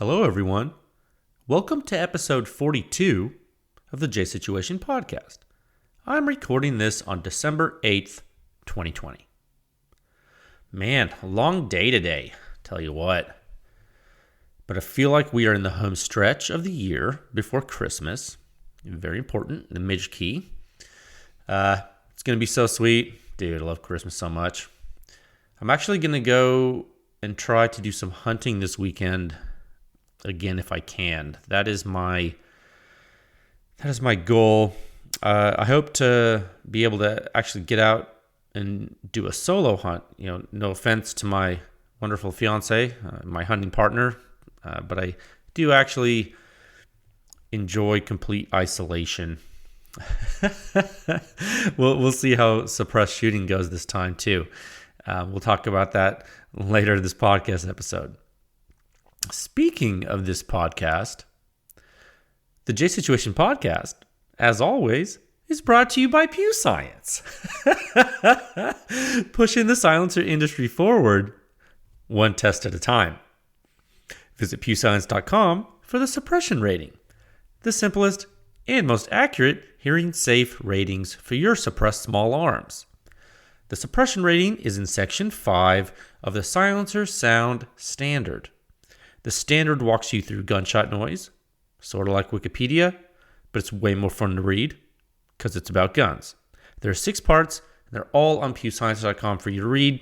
Hello, everyone. Welcome to episode 42 of the J Situation podcast. I'm recording this on December 8th, 2020. Man, a long day today, tell you what. But I feel like we are in the home stretch of the year before Christmas. Very important, the major key. It's going to be so sweet. Dude, I love Christmas so much. I'm actually going to go and try to do some hunting this weekend again if I can. That is my goal. I hope to be able to actually get out and do a solo hunt. No offense to my wonderful fiance, my hunting partner, but I do actually enjoy complete isolation. We'll see how suppressed shooting goes this time too. We'll talk about that later in this podcast episode. Speaking of this podcast, the J Situation podcast, as always, is brought to you by PEW Science. Pushing the silencer industry forward, one test at a time. Visit pewscience.com for the suppression rating, the simplest and most accurate hearing safe ratings for your suppressed small arms. The suppression rating is in Section 5 of the Silencer Sound Standard. The standard walks you through gunshot noise, sort of like Wikipedia, but it's way more fun to read because it's about guns. There are 6 parts, and they're all on pewscience.com for you to read.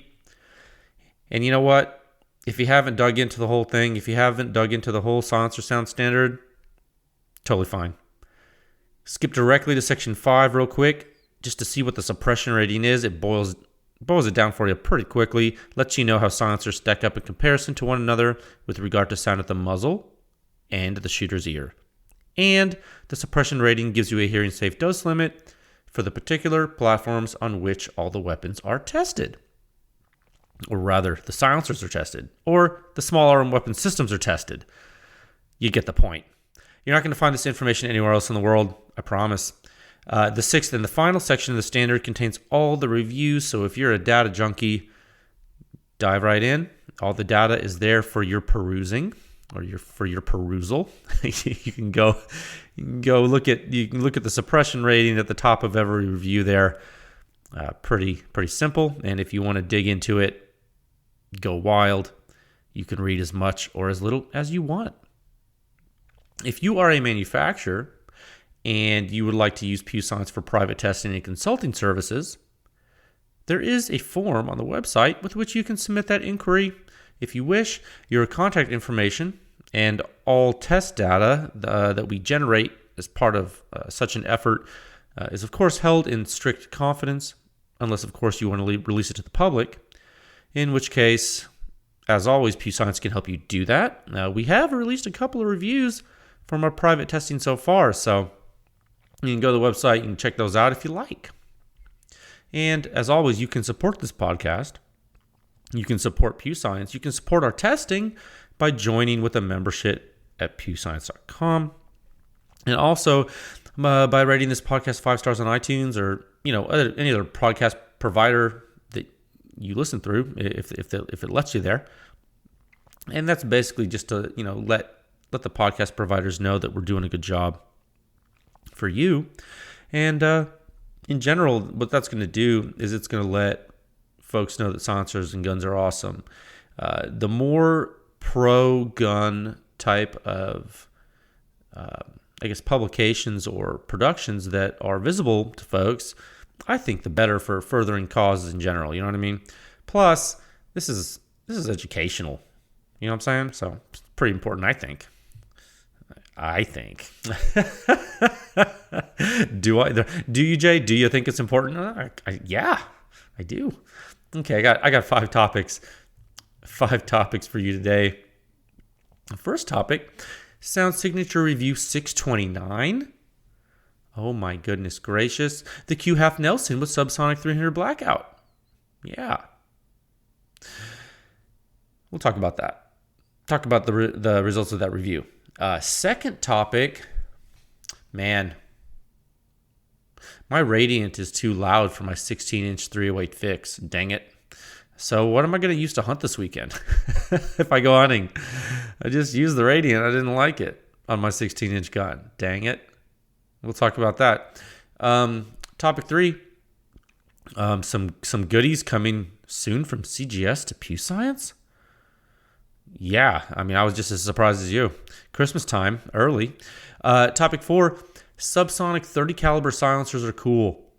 And you know what? If you haven't dug into the whole thing, if you haven't dug into the whole Silencer Sound Standard, totally fine. Skip directly to Section 5 real quick just to see what the suppression rating is. It boils it down for you pretty quickly, lets you know how silencers stack up in comparison to one another with regard to sound at the muzzle and the shooter's ear. And the suppression rating gives you a hearing safe dose limit for the particular platforms on which all the weapons are tested. Or rather, the silencers are tested, or the small arm weapon systems are tested. You get the point. You're not going to find this information anywhere else in the world, I promise. The 6th and the final section of the standard contains all the reviews, so if you're a data junkie, dive right in. All the data is there for your perusing, or for your perusal. You can look at the suppression rating at the top of every review there. Pretty simple, and if you want to dig into it, go wild. You can read as much or as little as you want. If you are a manufacturer and you would like to use PEW Science for private testing and consulting services, there is a form on the website with which you can submit that inquiry. If you wish, your contact information and all test data that we generate as part of such an effort is, of course, held in strict confidence, unless, of course, you want to release it to the public, in which case, as always, PEW Science can help you do that. We have released a couple of reviews from our private testing so far, so you can go to the website and check those out if you like. And as always, you can support this podcast. You can support PEW Science. You can support our testing by joining with a membership at pewscience.com. And also by rating this podcast 5 stars on iTunes or any other podcast provider that you listen through, if it lets you there. And that's basically just to let the podcast providers know that we're doing a good job for you. And in general, what that's going to do is it's going to let folks know that silencers and guns are awesome. The more pro-gun type of, publications or productions that are visible to folks, I think the better for furthering causes in general. You know what I mean? Plus, this is educational. You know what I'm saying? So it's pretty important, I think. Do you, Jay? Do you think it's important? Yeah, I do. Okay, I got 5 topics. 5 topics for you today. The first topic, Sound Signature Review 629. Oh my goodness gracious. The Q Half Nelson with Subsonic 300 Blackout. Yeah. We'll talk about that. Talk about the results of that review. Second topic, man, my Radiant is too loud for my 16-inch 308 fix. Dang it. So what am I going to use to hunt this weekend? If I go hunting, I just used the Radiant. I didn't like it on my 16-inch gun. Dang it. We'll talk about that. Topic 3. Some goodies coming soon from CGS to PEW Science. Yeah, I mean, I was just as surprised as you. Christmas time, early. Topic 4. Subsonic 30 caliber silencers are cool.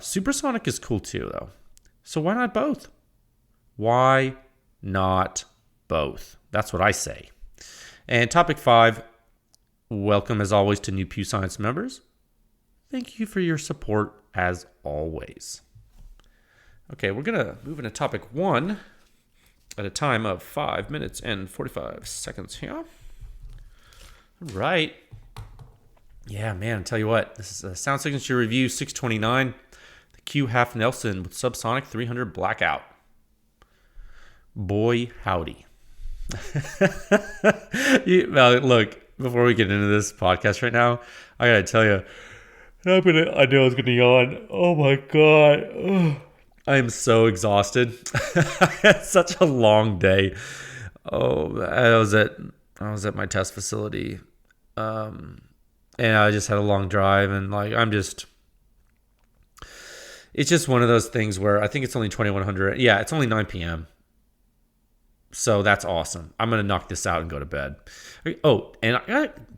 Supersonic is cool too, though. So why not both? Why not both? That's what I say. And topic 5, welcome as always to new PEW Science members. Thank you for your support as always. Okay, we're going to move into topic 1 at a time of 5 minutes and 45 seconds here. All right. Yeah, man, I'll tell you what. This is a Sound Signature Review 629. The Q Half Nelson with Subsonic 300 Blackout. Boy, howdy. Look, before we get into this podcast right now, I got to tell you, I knew I was going to yawn. Oh, my God. Ugh. I am so exhausted. I had such a long day. Oh, I was at my test facility. And I just had a long drive, and it's just one of those things where I think it's only 2100. Yeah, it's only 9 p.m. So that's awesome. I'm going to knock this out and go to bed. Oh, and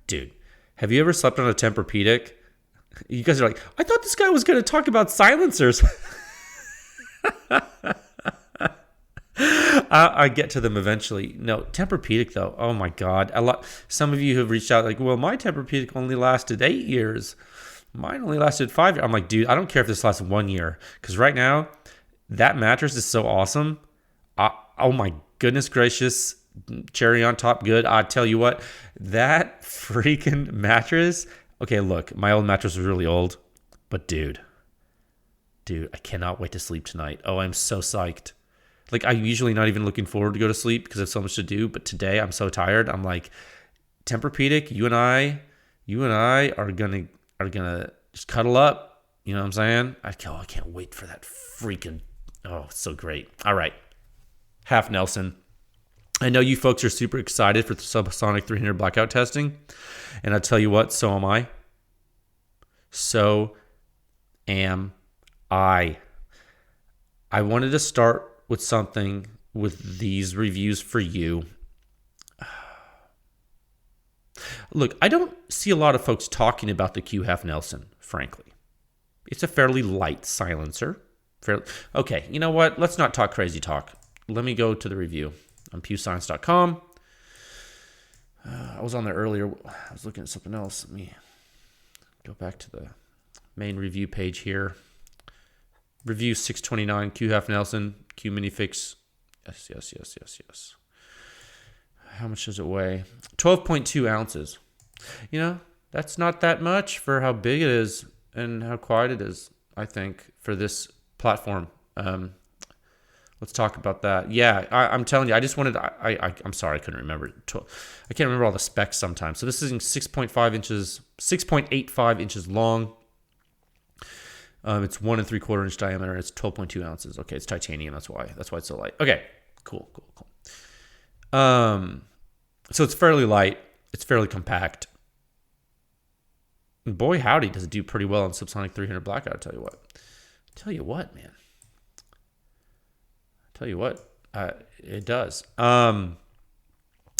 dude, have you ever slept on a Tempur-Pedic? You guys are like, I thought this guy was going to talk about silencers. I get to them eventually. No, Tempur-Pedic though. Oh my God. Some of you have reached out like, well, my Tempur-Pedic only lasted 8 years. Mine only lasted 5 years. I'm like, dude, I don't care if this lasts 1 year. Because right now, that mattress is so awesome. Oh my goodness gracious. Cherry on top, good. I tell you what, that freaking mattress. Okay, look, my old mattress was really old. But dude, I cannot wait to sleep tonight. Oh, I'm so psyched. Like, I'm usually not even looking forward to go to sleep because I have so much to do. But today I'm so tired. I'm like, Tempur-Pedic, you and I are gonna just cuddle up. You know what I'm saying? I can't wait for that freaking. Oh, it's so great. All right, Half Nelson. I know you folks are super excited for the Subsonic 300 blackout testing, and I tell you what, so am I. So am I wanted to start with something with these reviews for you. Look, I don't see a lot of folks talking about the Q Half Nelson, frankly. It's a fairly light silencer. Okay, you know what? Let's not talk crazy talk. Let me go to the review on pewscience.com. I was on there earlier. I was looking at something else. Let me go back to the main review page here. Review 629, Q Half Nelson, Q Minifix. Yes. How much does it weigh? 12.2 ounces. You know, that's not that much for how big it is and how quiet it is, I think, for this platform. Let's talk about that. Yeah, I'm telling you, I just wanted. I'm sorry, I couldn't remember. I can't remember all the specs sometimes. So this is 6.5 inches, 6.85 inches long. It's 1 3/4 inch diameter. It's 12.2 ounces. Okay, it's titanium. That's why it's so light. Okay, cool. So it's fairly light. It's fairly compact. And boy, howdy, does it do pretty well on Subsonic 300 Blackout. I tell you what, man. It does. I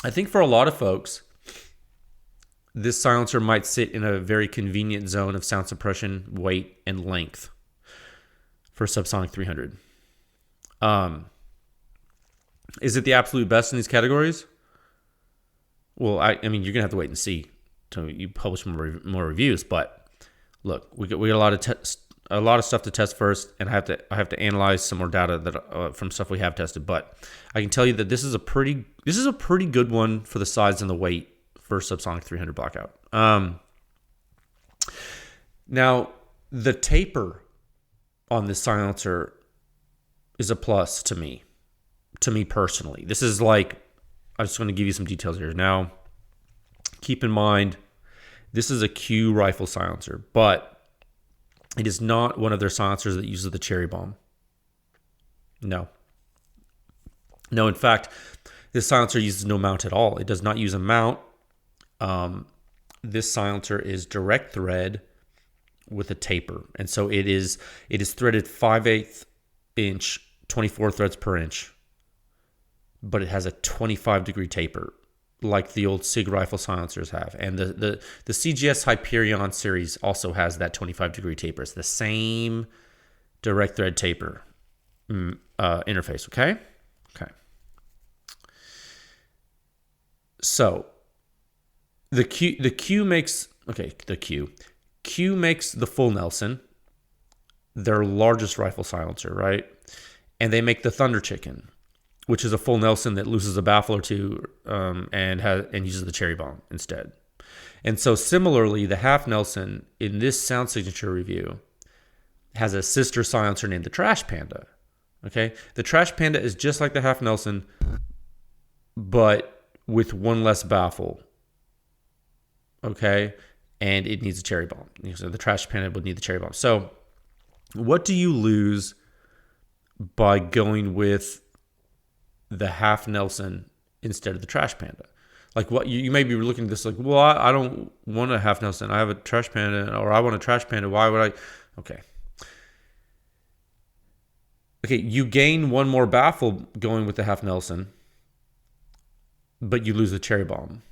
think for a lot of folks, this silencer might sit in a very convenient zone of sound suppression, weight, and length for Subsonic 300. Is it the absolute best in these categories? Well, I mean, you're gonna have to wait and see till you publish more reviews. But look, we got a lot of stuff to test first, and I have to analyze some more data that from stuff we have tested. But I can tell you that this is a pretty good one for the size and the weight for Subsonic 300 Blackout. Now the taper on this silencer is a plus to me personally. This is like, I just want to give you some details here. Now, keep in mind, this is a Q rifle silencer, but it is not one of their silencers that uses the cherry bomb. No. No, in fact, this silencer uses no mount at all. It does not use a mount. This silencer is direct thread with a taper. And so it is threaded 5/8 inch, 24 threads per inch, but it has a 25-degree taper like the old SIG rifle silencers have. And the CGS Hyperion series also has that 25-degree taper. It's the same direct thread taper interface, okay? Okay. So Q makes the full Nelson, their largest rifle silencer, right? And they make the Thunder Chicken, which is a full Nelson that loses a baffle or two and uses the cherry bomb instead. And so similarly, the half Nelson in this sound signature review has a sister silencer named the Trash Panda. Okay, the Trash Panda is just like the half Nelson, but with one less baffle. Okay, and it needs a cherry bomb. So the Trash Panda would need the cherry bomb. So what do you lose by going with the half Nelson instead of the Trash Panda? Like, what you may be looking at this like, well, I don't want a half Nelson. I have a Trash Panda, or I want a Trash Panda. Why would I? Okay, you gain one more baffle going with the half Nelson, but you lose the cherry bomb.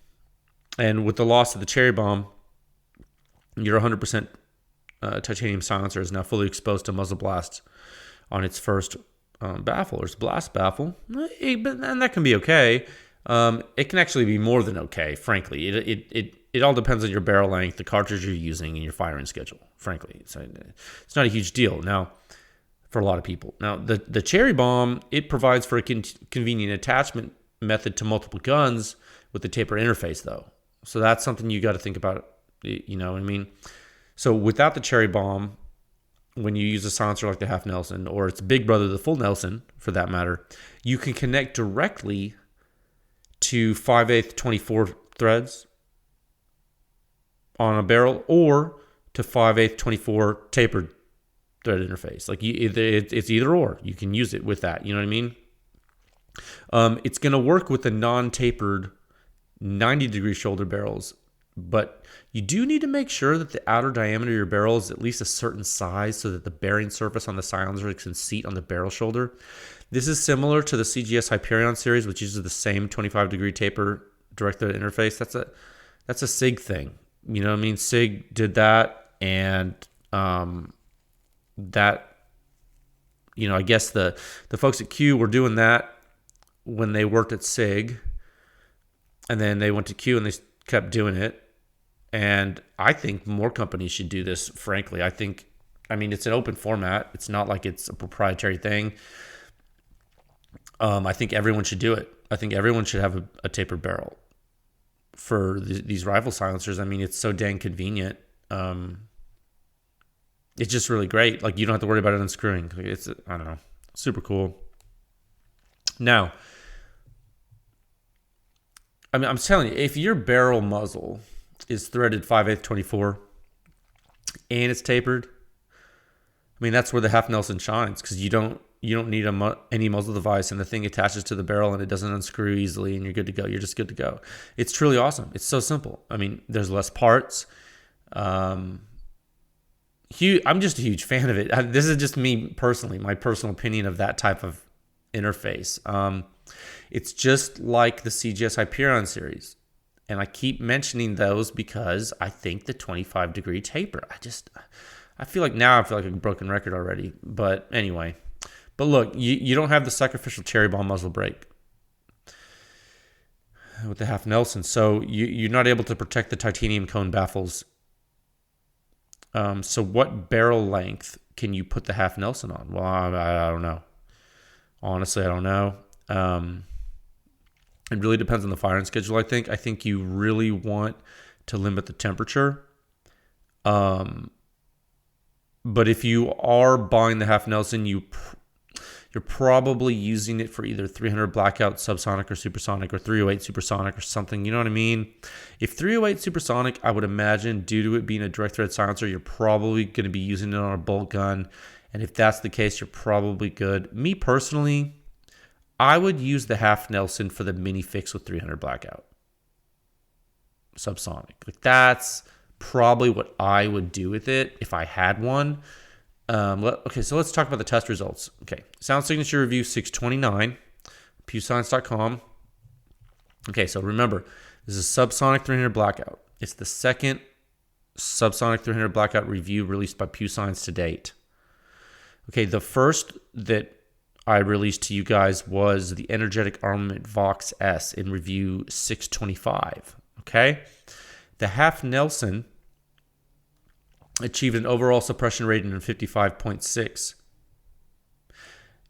And with the loss of the cherry bomb, your 100% titanium silencer is now fully exposed to muzzle blast on its first baffle, or its blast baffle. And that can be okay. It can actually be more than okay, frankly. It all depends on your barrel length, the cartridge you're using, and your firing schedule, frankly. It's not a huge deal now for a lot of people. Now, the cherry bomb, it provides for a convenient attachment method to multiple guns with the taper interface, though. So that's something you got to think about, you know what I mean? So without the cherry bomb, when you use a silencer like the half Nelson, or its big brother, the full Nelson, for that matter, you can connect directly to 5/8 24 threads on a barrel, or to 5/8 24 tapered thread interface. Like it's either or. You can use it with that. You know what I mean? It's going to work with the non-tapered 90-degree shoulder barrels, but you do need to make sure that the outer diameter of your barrel is at least a certain size so that the bearing surface on the silencer can seat on the barrel shoulder. This is similar to the CGS Hyperion series, which uses the same 25-degree taper direct thread interface. That's a SIG thing. You know what I mean? SIG did that, and that, you know, I guess the folks at Q were doing that when they worked at SIG, and then they went to Q and they kept doing it. And I think more companies should do this, frankly. I mean, it's an open format. It's not like it's a proprietary thing. I think everyone should do it. I think everyone should have a tapered barrel for these rifle silencers. I mean, it's so dang convenient. It's just really great. Like, you don't have to worry about it unscrewing. It's, I don't know, super cool. Now, I mean, I'm telling you, if your barrel muzzle is threaded 5/8 24 and it's tapered, I mean, that's where the half Nelson shines, because you don't need any muzzle device, and the thing attaches to the barrel and it doesn't unscrew easily, and you're good to go. You're just good to go. It's truly awesome. It's so simple. I mean, there's less parts. I'm just a huge fan of it. This is just me personally, my personal opinion of that type of interface. It's just like the CGS Hyperion series. And I keep mentioning those because I think the 25-degree taper, I feel like a broken record already. But anyway, look, you don't have the sacrificial cherry bomb muzzle brake with the half Nelson. So you're not able to protect the titanium cone baffles. So what barrel length can you put the half Nelson on? Well, I don't know. Honestly, I don't know. It really depends on the firing schedule, I think. I think you really want to limit the temperature. But if you are buying the half Nelson, you're probably using it for either 300 blackout subsonic or supersonic, or 308 supersonic or something. You know what I mean? If 308 supersonic, I would imagine, due to it being a direct thread silencer, you're probably going to be using it on a bolt gun And if that's the case, you're probably good. Me personally, I would use the half Nelson for the mini fix with 300 blackout. Subsonic. Like that's probably what I would do with it if I had one. Okay, so let's talk about the test results. Okay, sound signature review 629, PEWScience.com. Okay, so remember, this is Subsonic 300 blackout. It's the second Subsonic 300 blackout review released by PEW Science to date. Okay, the first that I released to you guys was the Energetic Armament Vox S in review 625. Okay, the half Nelson achieved an overall suppression rating of 55.6.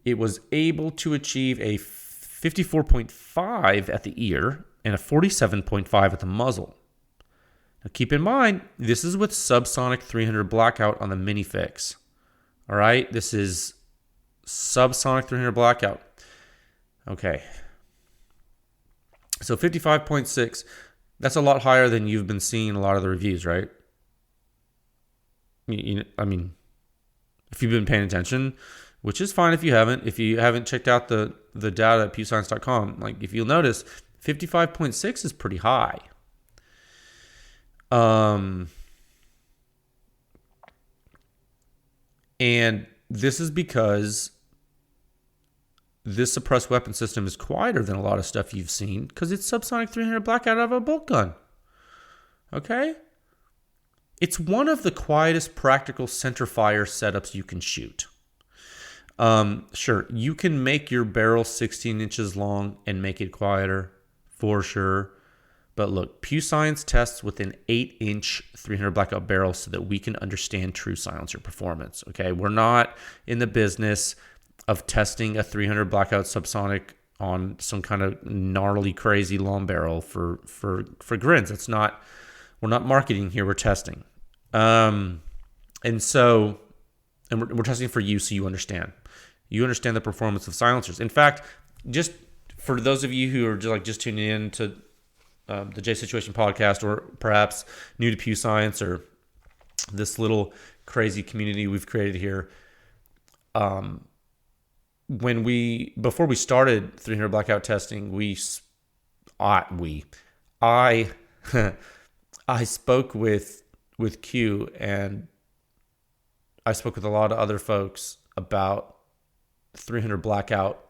It was able to achieve a 54.5 at the ear and a 47.5 at the muzzle. Now keep in mind, this is with Subsonic 300 blackout on the mini fix. All right, this is Subsonic 300 blackout. Okay, so 55.6, that's a lot higher than you've been seeing in a lot of the reviews, right? I mean, if you've been paying attention, which is fine if you haven't. If you haven't checked out the data at PEWScience.com, like if you'll notice, 55.6 is pretty high. And this is because this suppressed weapon system is quieter than a lot of stuff you've seen because it's Subsonic 300 blackout out of a bolt gun. Okay? It's one of the quietest practical center fire setups you can shoot. Sure, you can make your barrel 16 inches long and make it quieter, for sure. But look, PEW Science tests with an 8-inch 300 blackout barrel so that we can understand true silencer performance. Okay, we're not in the business of testing a 300 blackout subsonic on some kind of gnarly, crazy long barrel for grins. That's not. We're not marketing here. We're testing, and we're testing for you so you understand. You understand the performance of silencers. In fact, just for those of you who are just tuning in to the J Situation podcast, or perhaps new to PEW Science or this little crazy community we've created here. Before we started 300 blackout testing, I spoke with Q, and I spoke with a lot of other folks about 300 blackout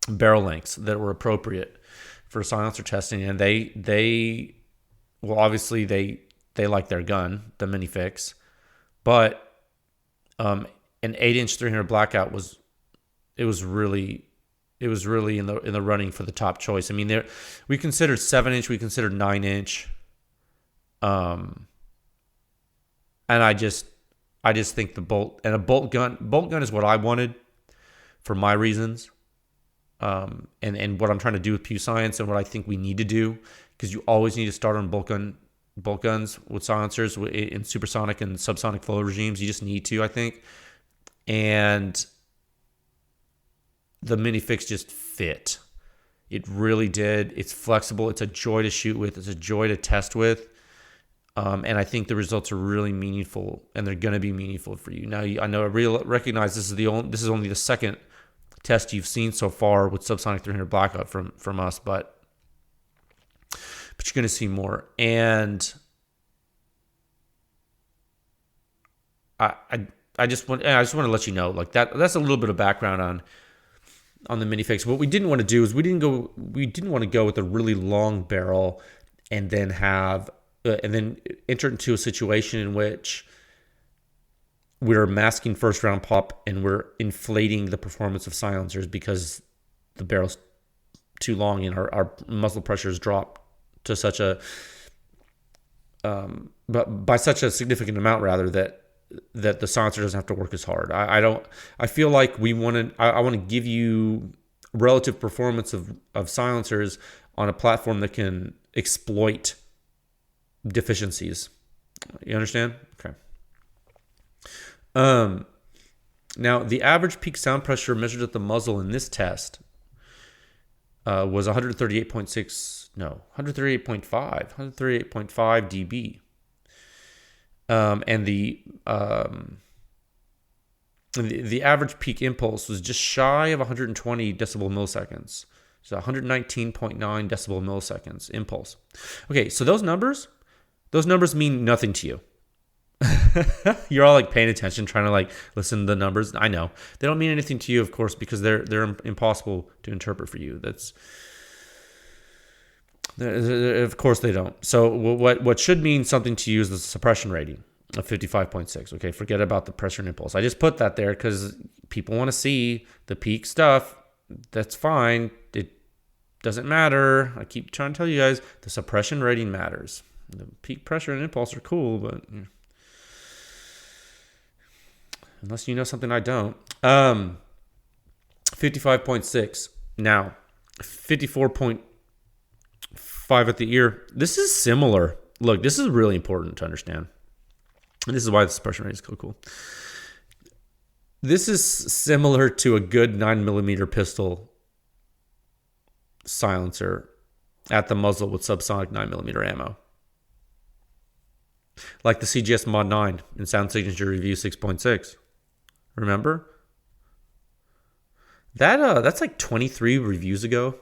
barrel lengths that were appropriate for silencer testing, and they obviously they like their gun, the mini fix, but an 8-inch 300 blackout was really in the running for the top choice. I mean, we considered 7-inch, we considered 9-inch, and I just think the bolt gun is what I wanted for my reasons. And what I'm trying to do with PEW Science and what I think we need to do, because you always need to start on bolt guns with silencers in supersonic and subsonic flow regimes. You just need to, I think. And the mini fix just fit. It really did. It's flexible. It's a joy to shoot with. It's a joy to test with. And I think the results are really meaningful, and they're going to be meaningful for you. Now, I recognize this is only the second test you've seen so far with Subsonic 300 blackout from us, but you're going to see more. And I just want to let you know, like that's a little bit of background on the mini fix. What we didn't want to do is we didn't want to go with a really long barrel and then enter into a situation in which we're masking first round pop and we're inflating the performance of silencers because the barrel's too long and our muzzle pressures drop to such a but by such a significant amount rather that the silencer doesn't have to work as hard. I feel like I want to give you relative performance of silencers on a platform that can exploit deficiencies. You understand? Okay. Now, the average peak sound pressure measured at the muzzle in this test was 138.5 dB. And the average peak impulse was just shy of 120 decibel milliseconds. So 119.9 decibel milliseconds impulse. Okay, so those numbers mean nothing to you. You're all like paying attention, trying to like listen to the numbers. I know they don't mean anything to you, of course, because they're impossible to interpret for you. Of course they don't. So what should mean something to you is the suppression rating of 55.6. Okay, forget about the pressure and impulse. I just put that there because people want to see the peak stuff. That's fine. It doesn't matter. I keep trying to tell you guys the suppression rating matters. The peak pressure and impulse are cool, but unless you know something I don't. 55.6. Now, 54.5 at the ear. This is similar. Look, this is really important to understand. And this is why the suppression rate is so cool. This is similar to a good 9mm pistol silencer at the muzzle with subsonic 9mm ammo. Like the CGS Mod 9 in Sound Signature Review 6.6. Remember? That's like 23 reviews ago.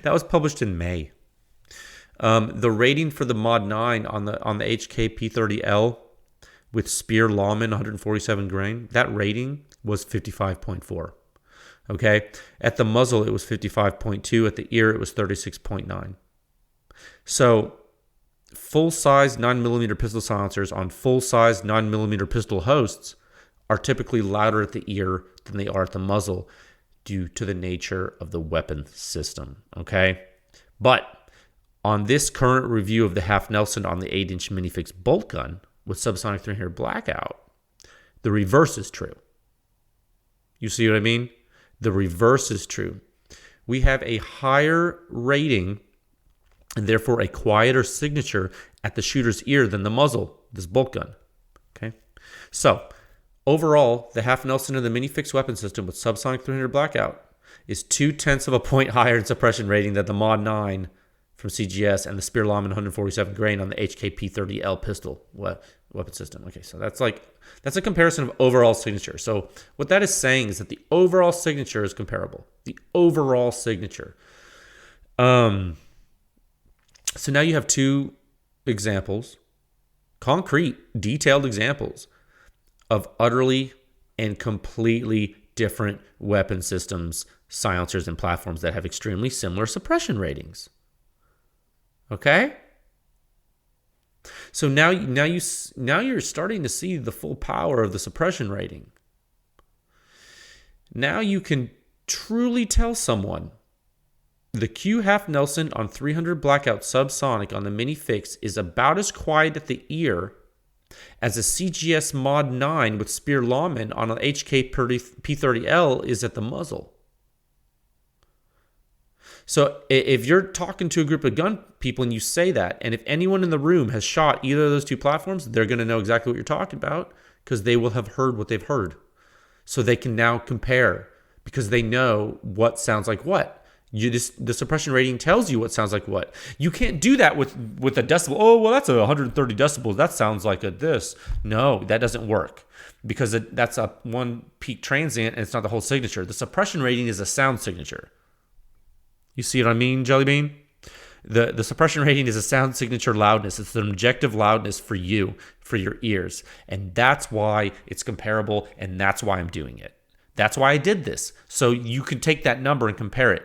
That was published in May. The rating for the Mod 9 on the HK P30L with Spear Lawman 147 grain, that rating was 55.4. Okay? At the muzzle, it was 55.2. At the ear, it was 36.9. So, full-size 9mm pistol silencers on full-size 9mm pistol hosts are typically louder at the ear than they are at the muzzle due to the nature of the weapon system. Okay? But on this current review of the Half Nelson on the 8-inch minifix bolt gun with subsonic 300 blackout, the reverse is true. You see what I mean? The reverse is true. We have a higher rating and therefore a quieter signature at the shooter's ear than the muzzle, this bolt gun. Okay? So, overall, the Half Nelson of the minifix weapon system with subsonic 300 blackout is 0.2 of a point higher in suppression rating than the Mod 9 from CGS and the Spear Lawman 147 grain on the HK P30L pistol weapon system. Okay, so that's a comparison of overall signature. So what that is saying is that the overall signature is comparable. The overall signature. So now you have two examples, concrete, detailed examples of utterly and completely different weapon systems, silencers, and platforms that have extremely similar suppression ratings. Okay? So now you're starting to see the full power of the suppression rating. Now you can truly tell someone the Q Half Nelson on 300 blackout subsonic on the minifix is about as quiet at the ear as a CGS Mod 9 with Spear Lawman on an HK P30L is at the muzzle. So if you're talking to a group of gun people and you say that, and if anyone in the room has shot either of those two platforms, they're going to know exactly what you're talking about because they will have heard what they've heard. So they can now compare because they know what sounds like what. The suppression rating tells you what sounds like what. You can't do that with a decibel. Oh, well, that's 130 decibels. That sounds like a this. No, that doesn't work because that's a one peak transient and it's not the whole signature. The suppression rating is a sound signature. You see what I mean, Jelly Bean? The suppression rating is a sound signature loudness. It's an objective loudness for you, for your ears. And that's why it's comparable, and that's why I'm doing it. That's why I did this. So you can take that number and compare it.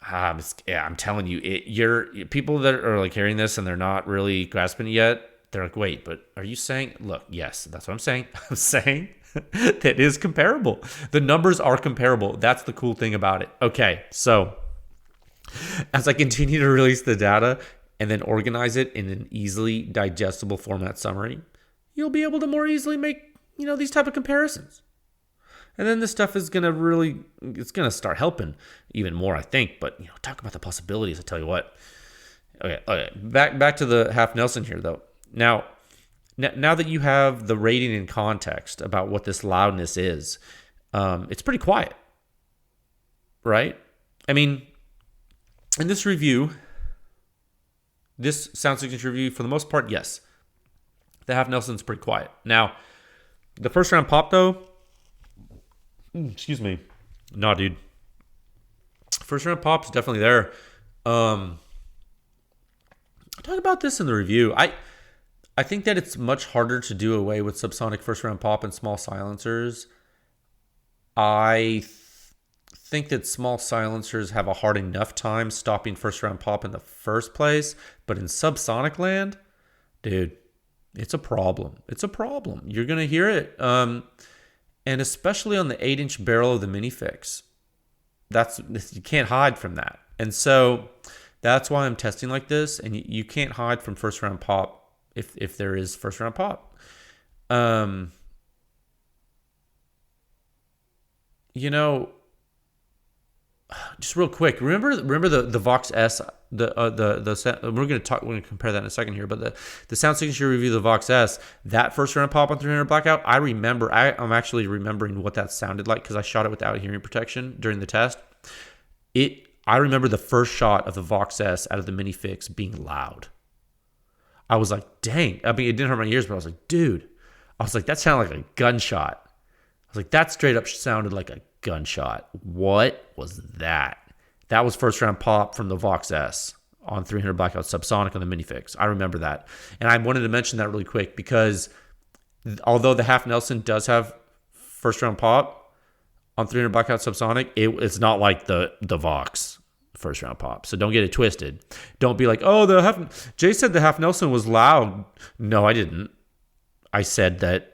I'm telling you, people that are like hearing this and they're not really grasping it yet, they're like, wait, but are you saying, look, yes, that's what I'm saying. I'm saying that is comparable. The numbers are comparable. That's the cool thing about it. Okay, so as I continue to release the data and then organize it in an easily digestible format summary, you'll be able to more easily make, these type of comparisons. And then this stuff is going to it's going to start helping even more, I think. But, talk about the possibilities, I tell you what. Okay. Back to the Half Nelson here, though. Now that you have the rating in context about what this loudness is, it's pretty quiet, right? I mean, in this review, this sound signature review, for the most part, yes, the Half Nelson's pretty quiet. Now, The first round pop though, excuse me, nah, dude. First round pop is definitely there. I talked about this in the review. I think that it's much harder to do away with subsonic first round pop and small silencers. I think that small silencers have a hard enough time stopping first round pop in the first place, but in subsonic land, dude, it's a problem. It's a problem. You're gonna hear it, and especially on the 8-inch barrel of the minifix. You can't hide from that, and so that's why I'm testing like this. And you can't hide from first round pop if there is first round pop. You know, just real quick, remember the Vox S, we're gonna compare that in a second here, but the sound signature review of the Vox S, that first round pop on 300 blackout, I'm actually remembering what that sounded like because I shot it without hearing protection during the test. I remember the first shot of the Vox S out of the minifix being loud. I was like, dang. I mean, it didn't hurt my ears, but I was like, dude. I was like, that sounded like a gunshot. I was like, that straight up sounded like a gunshot. What was that? That was first round pop from the Vox S on 300 blackout subsonic on the minifix. I remember that. And I wanted to mention that really quick because although the half Nelson does have first round pop on 300 blackout subsonic, it's not like the Vox first round pop. So don't get it twisted. Don't be like, oh, Jay said the half Nelson was loud. No, I didn't. I said that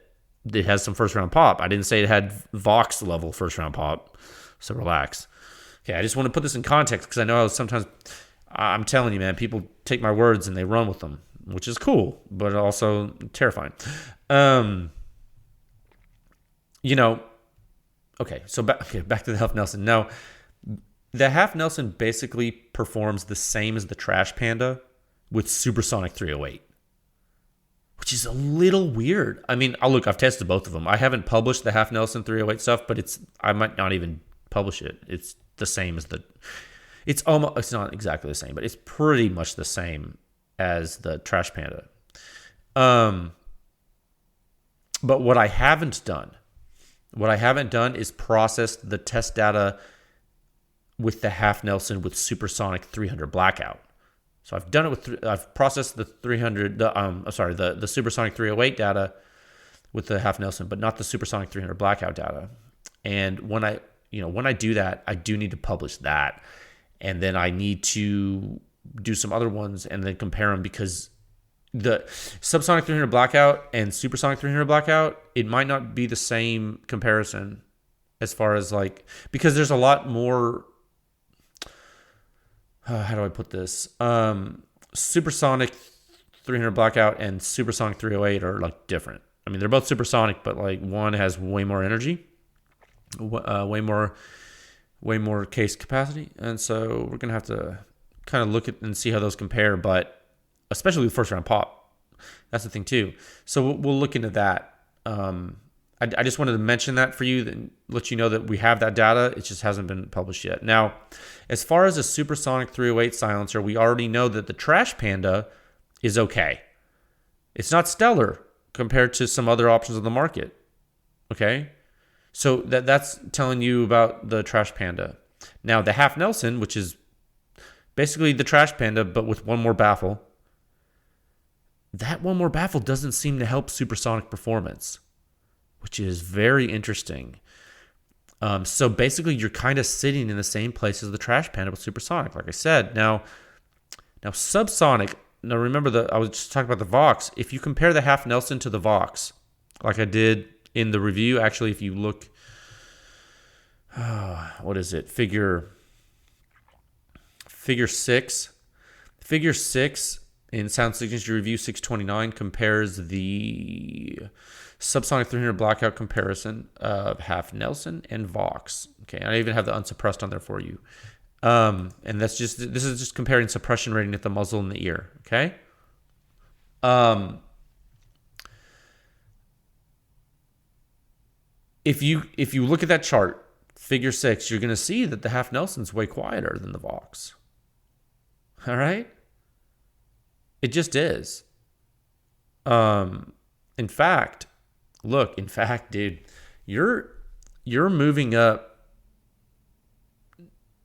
it has some first round pop. I didn't say it had Vox level first round pop. So relax. Okay, I just want to put this in context because I know sometimes, I'm telling you, man, people take my words and they run with them, which is cool, but also terrifying. Okay, so back to the half Nelson. Now, the half Nelson basically performs the same as the Trash Panda with Supersonic 308. Which is a little weird. I mean, I've tested both of them. I haven't published the half Nelson 308 stuff, but I might not even publish it. It's the same as it's not exactly the same, but it's pretty much the same as the Trash Panda. But what I haven't done is process the test data with the half Nelson with Supersonic 300 blackout. So I've done it I've processed the the Supersonic 308 data with the half Nelson, but not the Supersonic 300 blackout data. And when I do that, I do need to publish that. And then I need to do some other ones and then compare them because the Subsonic 300 blackout and Supersonic 300 blackout, it might not be the same comparison as far as because there's a lot more. How do I put this? Supersonic 300 blackout and Supersonic 308 are different. I mean, they're both supersonic, but one has way more energy, way more case capacity, and so we're gonna have to kind of look at and see how those compare. But especially with first round pop, that's the thing too. So we'll look into that. I just wanted to mention that for you, and let you know that we have that data. It just hasn't been published yet. Now, as far as a Supersonic 308 silencer, we already know that the Trash Panda is okay. It's not stellar compared to some other options on the market. Okay? So that's telling you about the Trash Panda. Now, the half Nelson, which is basically the Trash Panda, but with one more baffle, that one more baffle doesn't seem to help supersonic performance, which is very interesting. So basically, you're kind of sitting in the same place as the Trash Panda with Supersonic, like I said. Now Subsonic. Now remember I was just talking about the Vox. If you compare the half Nelson to the Vox, like I did in the review, actually, if you look, what is it? Figure 6. Figure 6 in Sound Signature Review 629 compares the Subsonic 300 blackout comparison of half Nelson and Vox. Okay, I even have the unsuppressed on there for you. And this is just comparing suppression rating at the muzzle and the ear. Okay. If you look at that chart, figure 6, you're going to see that the half Nelson's way quieter than the Vox. All right. It just is. In fact, Look, in fact, dude, you're moving up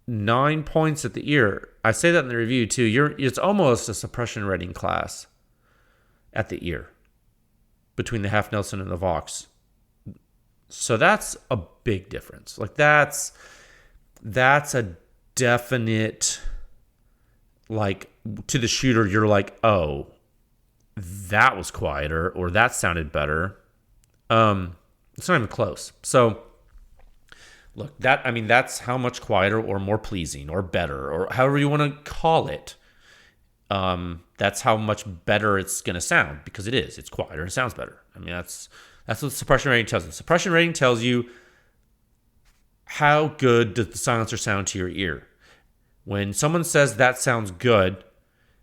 9 points at the ear. I say that in the review too. It's almost a suppression rating class at the ear between the half Nelson and the Vox. So that's a big difference. Like that's a definite, like, to the shooter, you're like, oh, that was quieter, or that sounded better. It's not even close. So look, that's how much quieter or more pleasing or better, or however you want to call it. That's how much better it's going to sound, because it's quieter and it sounds better. I mean, that's what the suppression rating tells you. Suppression rating tells you how good does the silencer sound to your ear. When someone says that sounds good,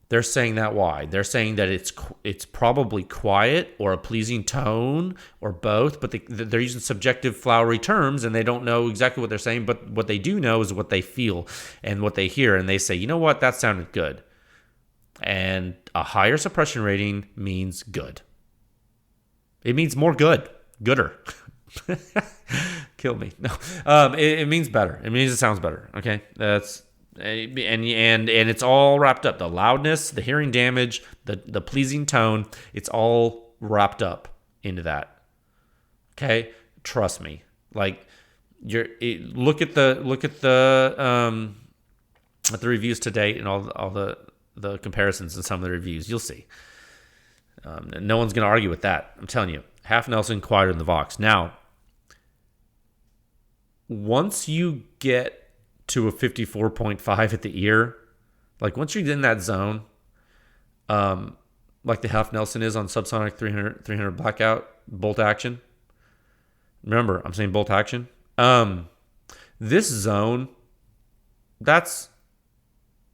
they're saying that why? They're saying that it's probably quiet or a pleasing tone or both, but they're using subjective flowery terms and they don't know exactly what they're saying, but what they do know is what they feel and what they hear, and they say, you know what, that sounded good. And a higher suppression rating means good. It means more gooder. Kill me. No, it means better. It means it sounds better. Okay, that's and it's all wrapped up. The loudness, the hearing damage, the pleasing tone. It's all wrapped up into that. Okay, trust me. Like look at the reviews to date and all the comparisons in some of the reviews. You'll see. No one's going to argue with that. I'm telling you. Half Nelson, quieter than the Vox. Now, once you get to a 54.5 at the ear, like once you're in that zone, like the half Nelson is on Subsonic 300 blackout bolt action. Remember, I'm saying bolt action. This zone, that's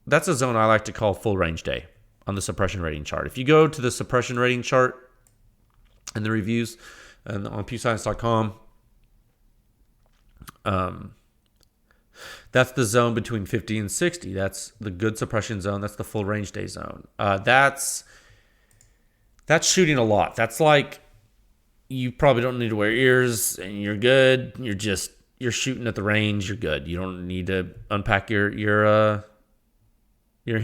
a zone I like to call full range day on the suppression rating chart. If you go to the suppression rating chart and the reviews and on PEWScience.com, that's the zone between 50 and 60. That's the good suppression zone. That's the full range day zone. That's shooting a lot. That's like, you probably don't need to wear ears and you're good. You're shooting at the range. You're good. You don't need to unpack your ear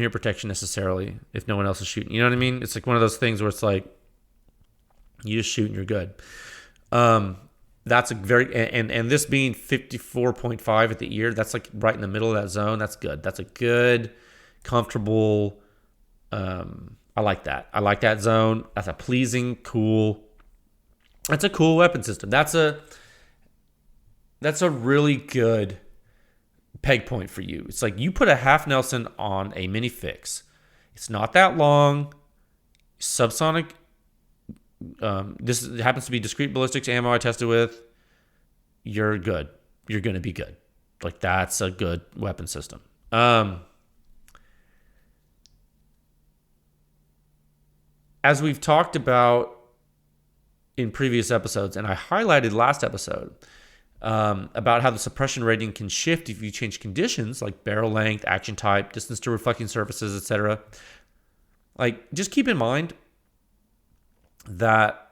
protection necessarily if no one else is shooting. You know what I mean? It's like one of those things where it's like, you just shoot and you're good. That's a very, and this being 54.5 at the ear, that's like right in the middle of that zone. That's good. That's a good, comfortable, I like that. I like that zone. That's a pleasing, cool, that's a cool weapon system. That's a really good peg point for you. It's like you put a half Nelson on a mini fix. It's not that long. Subsonic. This happens to be discrete ballistics ammo I tested with. You're good. You're going to be good. Like, that's a good weapon system. As we've talked about in previous episodes, and I highlighted last episode, about how the suppression rating can shift if you change conditions like barrel length, action type, distance to reflecting surfaces, etc. Like, just keep in mind that,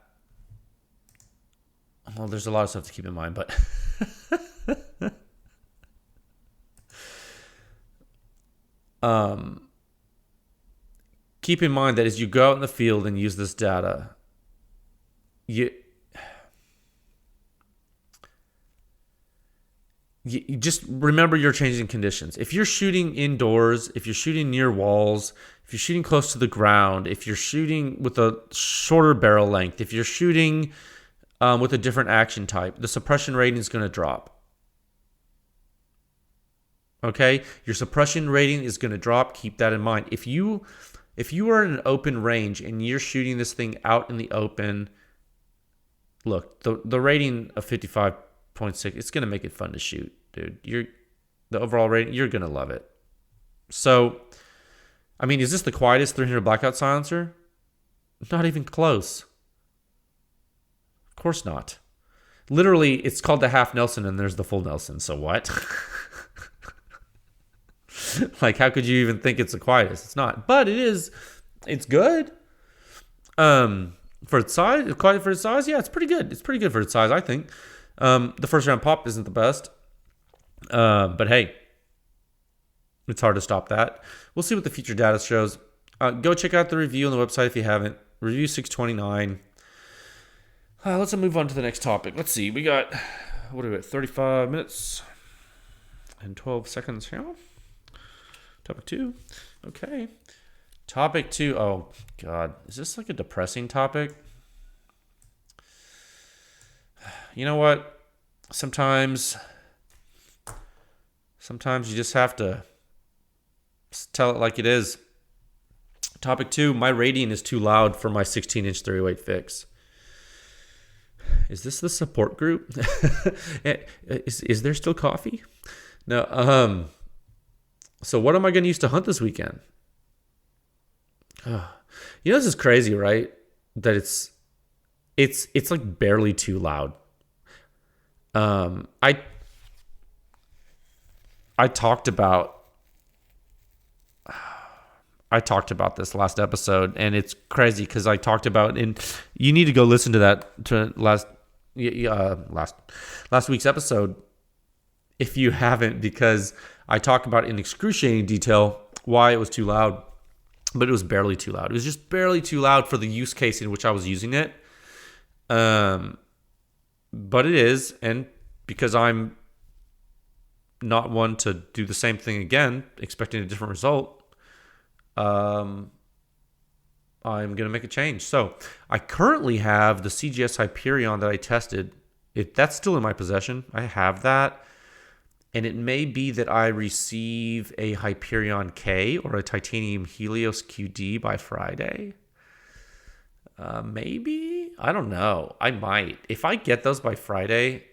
well, there's a lot of stuff to keep in mind, but keep in mind that as you go out in the field and use this data, you just remember you're changing conditions. If you're shooting indoors, if you're shooting near walls, if you're shooting close to the ground, if you're shooting with a shorter barrel length, if you're shooting with a different action type, the suppression rating is going to drop. Okay? Your suppression rating is going to drop. Keep that in mind. If you are in an open range and you're shooting this thing out in the open, look, the rating of 55.6, it's going to make it fun to shoot, dude. The overall rating, you're going to love it. So, I mean, is this the quietest 300 blackout silencer? Not even close. Of course not. Literally, it's called the half Nelson and there's the full Nelson. So what? Like, how could you even think it's the quietest? It's not. But it is. It's good. For its size, yeah, it's pretty good. It's pretty good for its size, I think. The first round pop isn't the best, but hey, it's hard to stop that. We'll see what the future data shows. Go check out the review on the website if you haven't. Review 629. Let's move on to the next topic. Let's see. We got 35 minutes and 12 seconds here. Topic 2. Okay. Topic 2. Oh, God. Is this like a depressing topic? You know what? Sometimes you just have to tell it like it is. Topic 2. My radiant is too loud for my 16-inch 308 fix. Is this the support group? Is there still coffee? No. So what am I going to use to hunt this weekend? This is crazy, right? That it's like barely too loud. I talked about this last episode, and it's crazy because I talked about, and you need to go listen to that last week's episode if you haven't, because I talk about in excruciating detail why it was too loud, but it was barely too loud. It was just barely too loud for the use case in which I was using it. But it is, and because I'm not one to do the same thing again, expecting a different result, I'm going to make a change. So I currently have the CGS Hyperion that I tested. That's still in my possession. I have that. And it may be that I receive a Hyperion K or a Titanium Helios QD by Friday. Maybe? I don't know. I might. If I get those by Friday,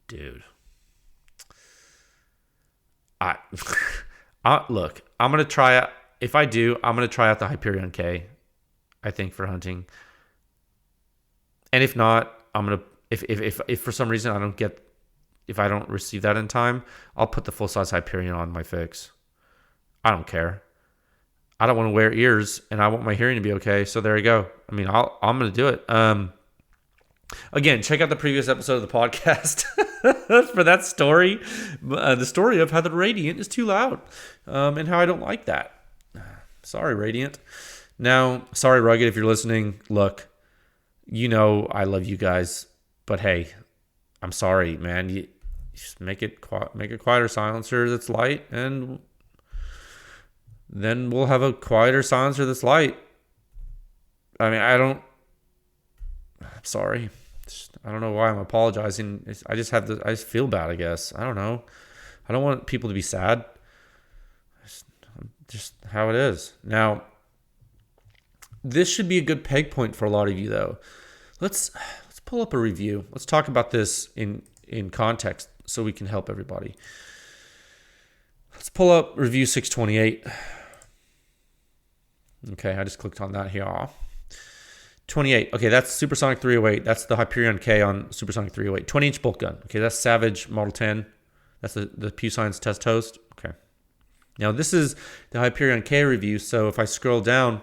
dude. Look, I'm going to try out. If I do, I'm going to try out the Hyperion K, I think, for hunting. And if not, I'm going to, if for some reason if I don't receive that in time, I'll put the full-size Hyperion on my fix. I don't care. I don't want to wear ears, and I want my hearing to be okay. So there you go. I mean, I'm going to do it. Again, check out the previous episode of the podcast for that story. The story of how the Radiant is too loud, and how I don't like that. Sorry, Radiant. Now, sorry, Rugged, if you're listening. Look, I love you guys, but hey, I'm sorry, man. You just make a quieter silencer that's light, and then we'll have a quieter silencer that's light. I mean, I'm sorry. I don't know why I'm apologizing. I just feel bad, I guess. I don't know. I don't want people to be sad. Just how it is. Now, this should be a good peg point for a lot of you, though. Let's pull up a review. Let's talk about this in context so we can help everybody. Let's pull up review 628. Okay, I just clicked on that here. 28. Okay, that's Supersonic 308. That's the Hyperion K on Supersonic 308. 20-inch bolt gun. Okay, that's Savage Model 10. That's the PEW Science test host. Okay. Now, this is the Hyperion K review, so if I scroll down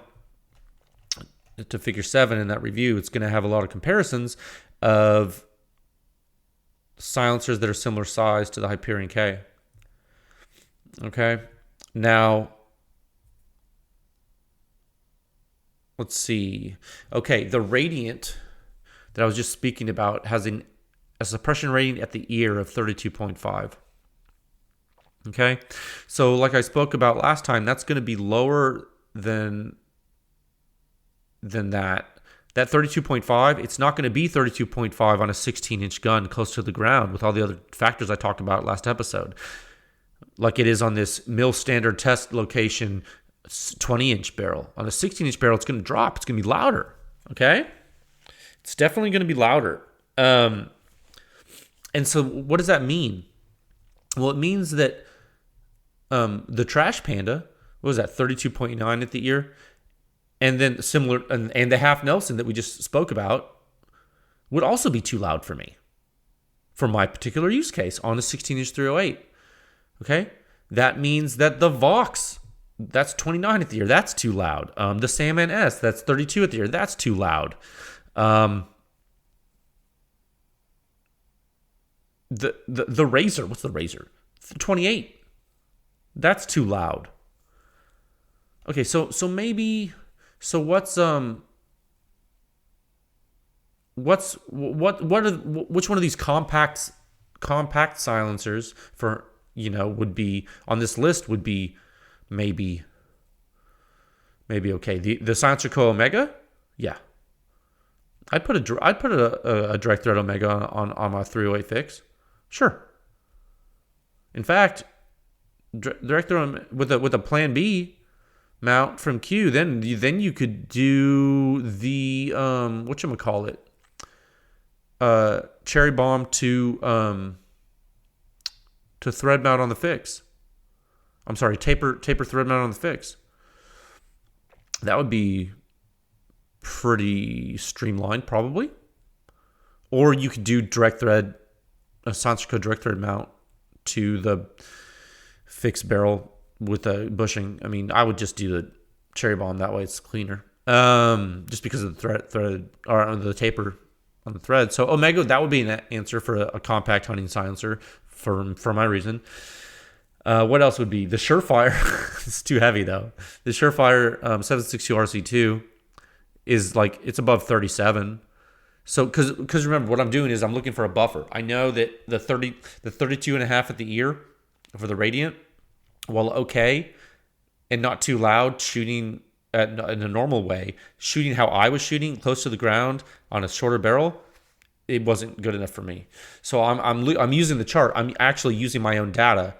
to figure 7 in that review, it's going to have a lot of comparisons of silencers that are similar size to the Hyperion K. Okay. Now, let's see. Okay, the Radiant that I was just speaking about has a suppression rating at the ear of 32.5. Okay, so like I spoke about last time, that's going to be lower than that. That 32.5, it's not going to be 32.5 on a 16-inch gun close to the ground with all the other factors I talked about last episode, like it is on this mill standard test location 20-inch barrel. On a 16-inch barrel, it's going to drop. It's going to be louder, okay? It's definitely going to be louder. And so what does that mean? Well, it means that the Trash Panda, what was that, 32.9 at the ear? And then similar, and the Half Nelson that we just spoke about would also be too loud for me, for my particular use case on a 16-inch 308. Okay? That means that the Vox that's 29 at the ear. That's too loud. The Sandman S, that's 32 at the ear. That's too loud. The Razor, what's the Razor? 28. That's too loud. Okay, so maybe what's which one of these compact silencers for would be on this list would be maybe okay. The Silencer Co Omega, yeah. I'd put a direct thread Omega on my 308 fix, sure. In fact, direct thread with a Plan B mount from Q, then you could do the whatchamacallit, cherry bomb to thread mount on the fix. I'm sorry, taper thread mount on the fix. That would be pretty streamlined, probably. Or you could do direct thread, a Silencer Co direct thread mount to the fixed barrel with a bushing. I mean, I would just do the cherry bomb, that way it's cleaner. Just because of the thread or the taper on the thread. So Omega, that would be an answer for a compact hunting silencer for my reason. What else would be the Surefire? It's too heavy though. The Surefire 762 RC2 is like, it's above 37. So because remember what I'm doing is I'm looking for a buffer. I know that the 32 and a half at the ear for the Radiant, while okay and not too loud, shooting in a normal way, shooting how I was shooting close to the ground on a shorter barrel, it wasn't good enough for me. So I'm using the chart. I'm actually using my own data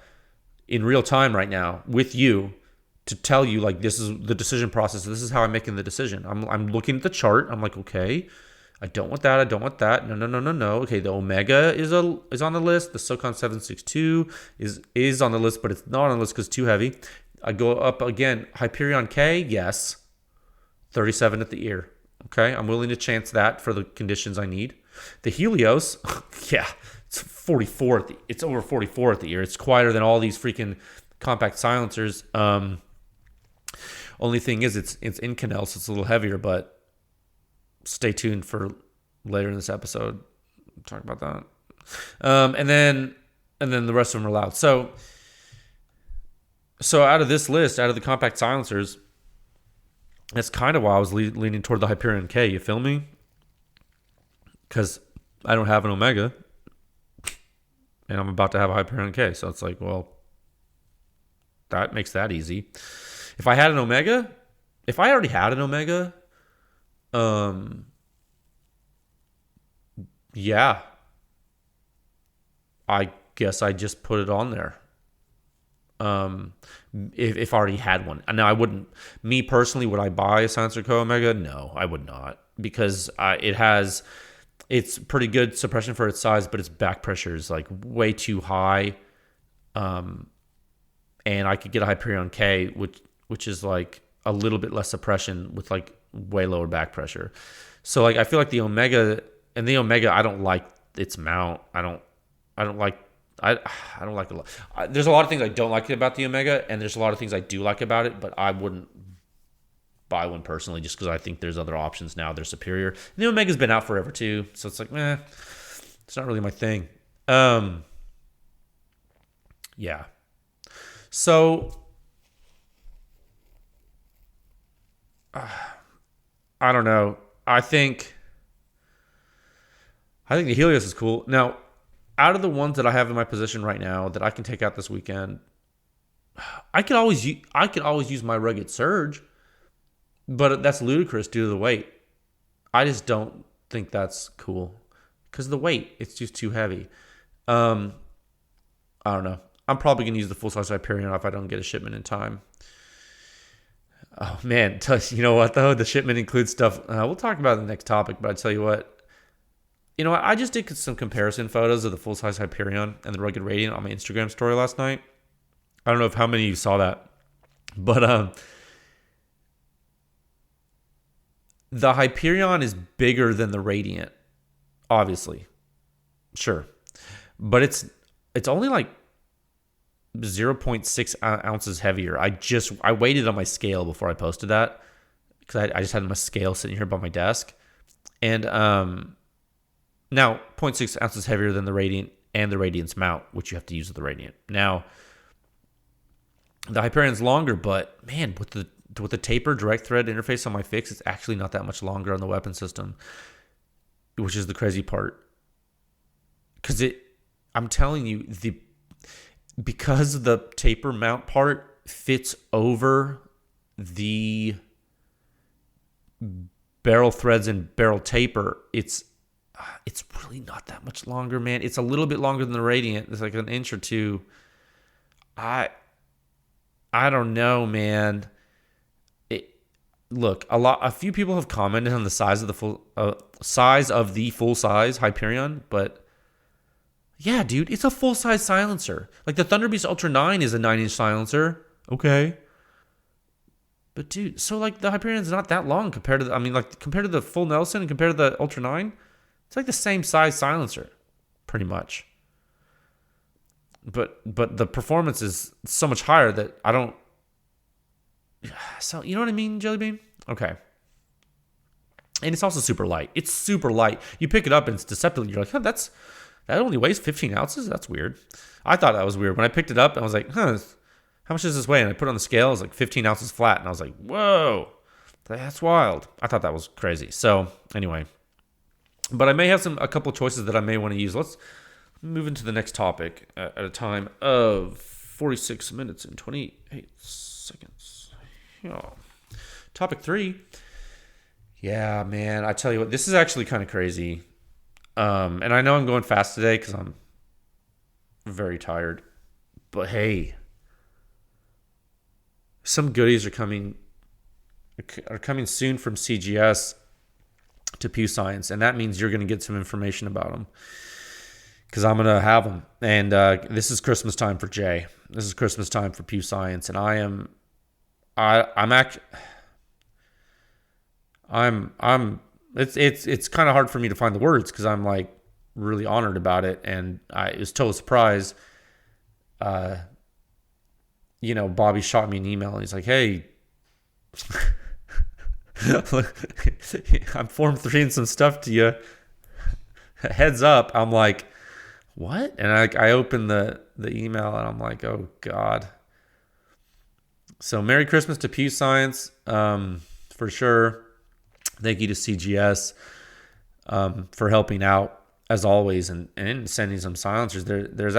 in real time right now with you to tell you, like, this is the decision process. This is how I'm making the decision. I'm looking at the chart. I'm like, okay, I don't want that. I don't want that. No. Okay, the Omega is on the list. The SOCON 762 is on the list, but it's not on the list because it's too heavy. I go up again. Hyperion K, yes, 37 at the ear. Okay, I'm willing to chance that for the conditions I need. The Helios, yeah, it's 44. It's over 44 at the ear. It's quieter than all these freaking compact silencers. Only thing is, it's Inconel, so it's a little heavier. But stay tuned for later in this episode. We'll talk about that. And then the rest of them are loud. So out of this list, out of the compact silencers, that's kind of why I was leaning toward the Hyperion K. You feel me? Because I don't have an Omega, and I'm about to have a Hyperion K. So it's like, well, that makes that easy. If I had an Omega, if I already had an Omega, yeah, I guess I just put it on there. If I already had one. Now, I wouldn't, me personally, would I buy a Silencer Co Omega? No, I would not, because it's pretty good suppression for its size, but its back pressure is like way too high. And I could get a Hyperion K, which is like a little bit less suppression with like way lower back pressure. So like, I feel like the Omega, I don't like its mount. I don't like a lot. There's a lot of things I don't like about the Omega, and there's a lot of things I do like about it, but I wouldn't buy one personally just because I think there's other options now. They're superior. And the Omega's been out forever too, so it's like, it's not really my thing. Yeah. So, I don't know. I think the Helios is cool. Now, out of the ones that I have in my position right now that I can take out this weekend, I could always use my Rugged Surge, but that's ludicrous due to the weight. I just don't think that's cool because of the weight. It's just too heavy. I don't know. I'm probably going to use the full-size Hyperion if I don't get a shipment in time. Oh, man. You know what, though? The shipment includes stuff. We'll talk about it in the next topic, but I tell you what. You know what? I just did some comparison photos of the full-size Hyperion and the Rugged Radiant on my Instagram story last night. I don't know if how many of you saw that. But the Hyperion is bigger than the Radiant, obviously. Sure. But it's only like 0.6 ounces heavier. I waited on my scale before I posted that because I just had my scale sitting here by my desk. And now 0.6 ounces heavier than the Radiant and the Radiant's mount, which you have to use with the Radiant. Now, the Hyperion's longer, but man, with the taper direct thread interface on my fix, it's actually not that much longer on the weapon system, which is the crazy part. Because I'm telling you, because the taper mount part fits over the barrel threads and barrel taper, it's really not that much longer, man. It's a little bit longer than the Radiant. It's like an inch or two. I don't know, man. Look, a few people have commented on the size of the full size Hyperion, but yeah, dude, it's a full size silencer. Like the Thunderbeast Ultra 9 is a 9-inch silencer. Okay. But dude, so like the Hyperion's not that long compared to compared to the full Nelson and compared to the Ultra 9, it's like the same size silencer, pretty much. But the performance is so much higher that I don't. So you know what I mean, Jelly Bean? Okay. And it's also super light. It's super light. You pick it up and it's deceptive. You're like, that only weighs 15 ounces? That's weird. I thought that was weird. When I picked it up, I was like, how much does this weigh? And I put it on the scale. It was like 15 ounces flat. And I was like, whoa, that's wild. I thought that was crazy. So anyway, but I may have a couple choices that I may want to use. Let's move into the next topic at a time of 46 minutes and 28 seconds. Yeah. Topic 3. Yeah, man, I tell you what, this is actually kind of crazy. And I know I'm going fast today because I'm very tired. But hey, some goodies are coming soon from CGS to PEW Science, and that means you're going to get some information about them because I'm going to have them. And this is Christmas time for Jay. This is Christmas time for PEW Science, and I'm it's kind of hard for me to find the words because I'm like really honored about it, and it was total surprise. Bobby shot me an email and he's like, "Hey, I'm Form 3ing some stuff to you. Heads up." I'm like, "What?" And I opened the email and I'm like, "Oh God." So Merry Christmas to PEW Science, for sure. Thank you to CGS for helping out as always and sending some silencers. There's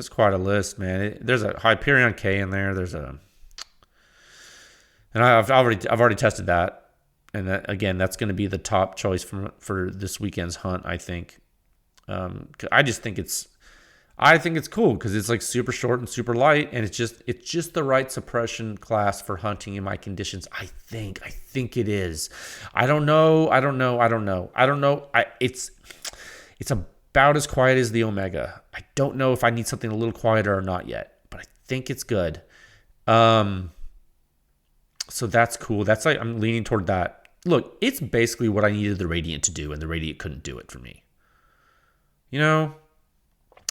quite a list, man. There's a Hyperion K in there. And I've already tested that, and that's going to be the top choice for this weekend's hunt. I think. I think it's cool because it's like super short and super light, and it's just the right suppression class for hunting in my conditions. I think it is. I don't know. It's about as quiet as the Omega. I don't know if I need something a little quieter or not yet, but I think it's good. So that's cool. That's like I'm leaning toward that. Look, it's basically what I needed the Radiant to do, and the Radiant couldn't do it for me.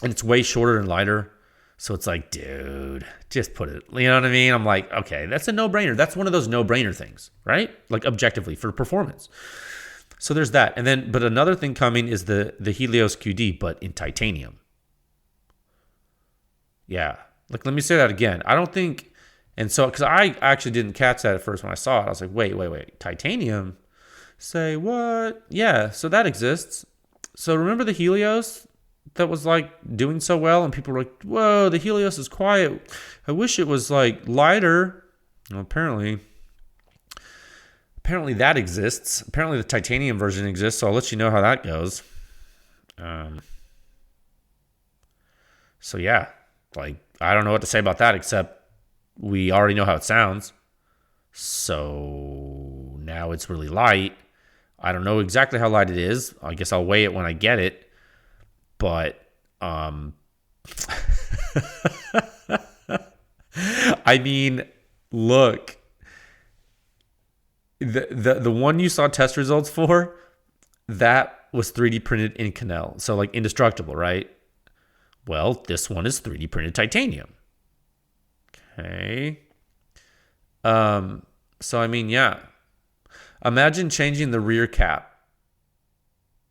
And it's way shorter and lighter. So it's like, dude, just put it. You know what I mean? I'm like, okay, that's a no-brainer. That's one of those no-brainer things, right? Like objectively for performance. So there's that. And then, but another thing coming is the Helios QD, but in titanium. Yeah. Like, let me say that again. I don't think, and so, because I actually didn't catch that at first when I saw it. I was like, wait. Titanium? Say what? Yeah, so that exists. So remember the Helios that was like doing so well, and people were like, whoa, the Helios is quiet. I wish it was like lighter. Well, apparently that exists. Apparently the titanium version exists, so I'll let you know how that goes. So yeah, like I don't know what to say about that except we already know how it sounds. So now it's really light. I don't know exactly how light it is. I guess I'll weigh it when I get it. But I mean, look, the one you saw test results for, that was 3D printed in Canel, so like indestructible, right? Well, this one is 3D printed titanium, Okay. So I mean, yeah. Imagine changing the rear cap.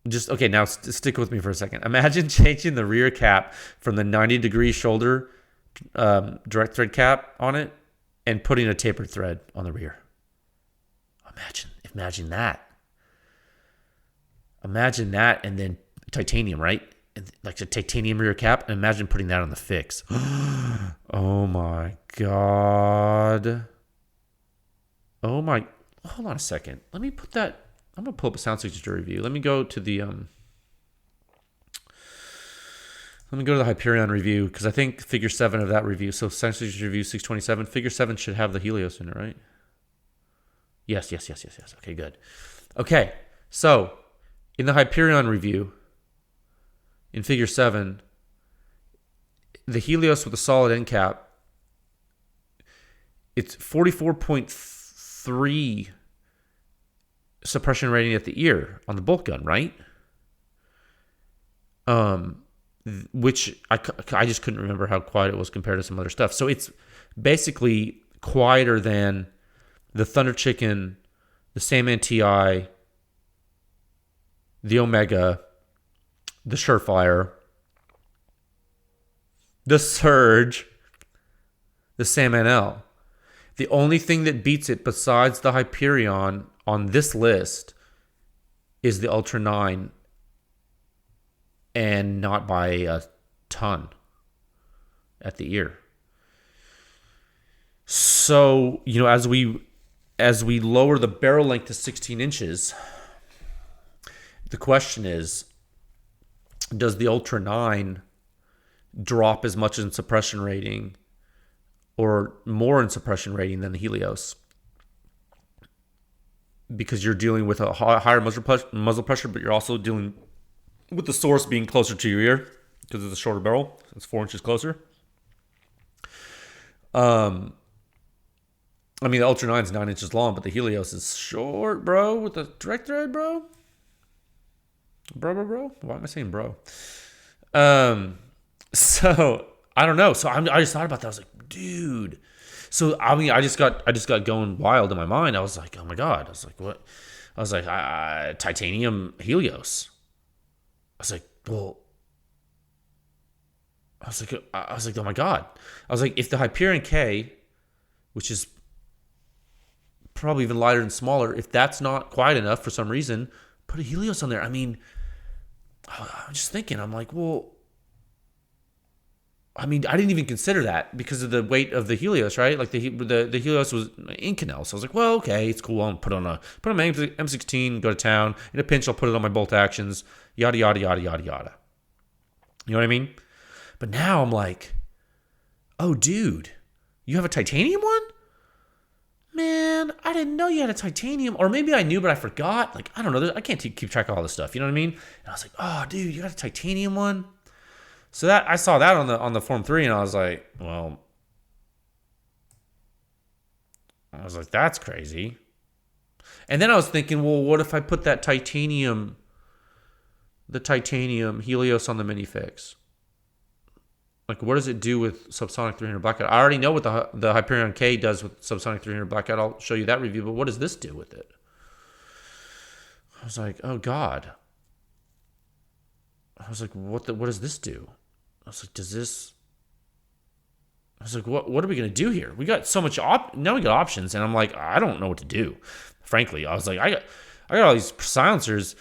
Just okay, now stick with me for a second. Imagine changing the rear cap from the 90-degree shoulder direct thread cap on it and putting a tapered thread on the rear. Imagine that. Imagine that, and then titanium, right? Like a titanium rear cap, and imagine putting that on the fix. Oh my God. Oh my, hold on a second. Let me put that, I'm going to pull up a sound signature review. Let me go to the, Hyperion review, because I think figure 7 of that review, so sound signature review 627, figure 7 should have the Helios in it, right? Yes. Okay, good. Okay, so in the Hyperion review, in figure 7, the Helios with a solid end cap, it's 44.3 suppression rating at the ear on the bolt gun, right? Which I just couldn't remember how quiet it was compared to some other stuff. So it's basically quieter than the Thunder Chicken, the Sandman TI, the Omega, the Surefire, the Surge, the Sandman L. The only thing that beats it besides the Hyperion on this list is the Ultra 9, and not by a ton at the ear. So, as we lower the barrel length to 16 inches, the question is, does the Ultra 9 drop as much in suppression rating or more in suppression rating than the Helios? Because you're dealing with a higher muzzle pressure, but you're also dealing with the source being closer to your ear because it's a shorter barrel. It's 4 inches closer. The Ultra 9 is 9 inches long, but the Helios is short, bro, with the direct thread, bro. Bro. Why am I saying bro? So I don't know. So I just thought about that. I was like, dude. So I just got going wild in my mind. I was like, oh my God. I was like, what? I was like, titanium Helios. I was like, well. I was like, oh my God. I was like, if the Hyperion K, which is probably even lighter and smaller, if that's not quiet enough for some reason, put a Helios on there. I mean, I'm just thinking, I'm like, well, I didn't even consider that because of the weight of the Helios, right? Like the Helios was Inconel, so I was like, well, okay, it's cool. I'll put on my M16, go to town. In a pinch, I'll put it on my bolt actions. Yada yada yada yada yada. You know what I mean? But now I'm like, oh, dude, you have a titanium one? Man, I didn't know you had a titanium, or maybe I knew but I forgot. Like, I don't know. I can't keep track of all this stuff. You know what I mean? And I was like, oh, dude, you got a titanium one? So that I saw that on the Form 3, and I was like, well, that's crazy. And then I was thinking, well, what if I put the titanium Helios on the minifix? Like, what does it do with Subsonic 300 Blackout? I already know what the Hyperion K does with Subsonic 300 Blackout. I'll show you that review, but what does this do with it? I was like, oh God. I was like, what does this do? I was like, what are we going to do here? We got so much now we got options, and I'm like, I don't know what to do. Frankly, I was like, I got all these silencers,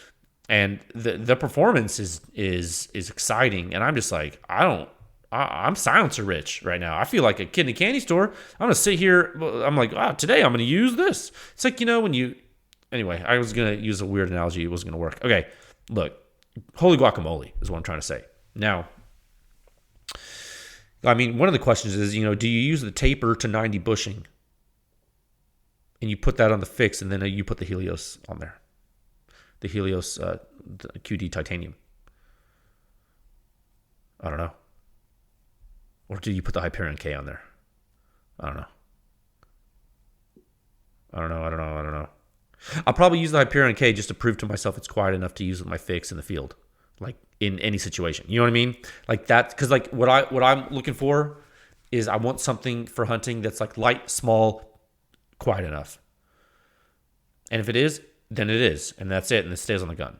and the performance is exciting, and I'm just like, I'm silencer rich right now. I feel like a kid in a candy store. I'm going to sit here. I'm like, today I'm going to use this. It's like, anyway, I was going to use a weird analogy. It wasn't going to work. Okay, look, holy guacamole is what I'm trying to say. Now, one of the questions is, do you use the taper to 90 bushing? And you put that on the fix, and then you put the Helios on there. The Helios the QD titanium. I don't know. Or do you put the Hyperion K on there? I don't know. I'll probably use the Hyperion K just to prove to myself it's quiet enough to use with my fix in the field, like in any situation. You know what I mean? Like that, because like what I'm looking for is I want something for hunting that's like light, small, quiet enough. And if it is, then it is. And that's it. And it stays on the gun.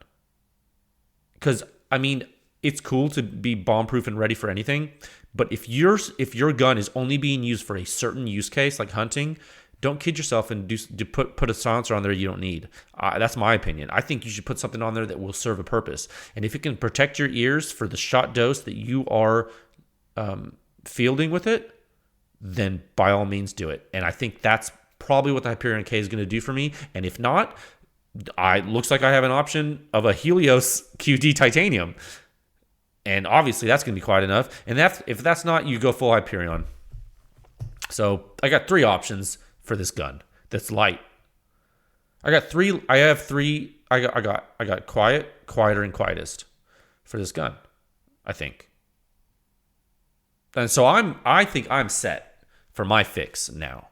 Because, I mean, it's cool to be bomb-proof and ready for anything. But if your gun is only being used for a certain use case, like hunting, don't kid yourself and put a silencer on there you don't need. That's my opinion. I think you should put something on there that will serve a purpose. And if it can protect your ears for the shot dose that you are fielding with it, then by all means do it. And I think that's probably what the Hyperion K is going to do for me. And if not, looks like I have an option of a Helios QD titanium. And obviously that's going to be quiet enough. And if that's not, you go full Hyperion. So I got 3 options for this gun that's light. I got quiet, quieter, and quietest for this gun, I think. And so I think I'm set for my fix now,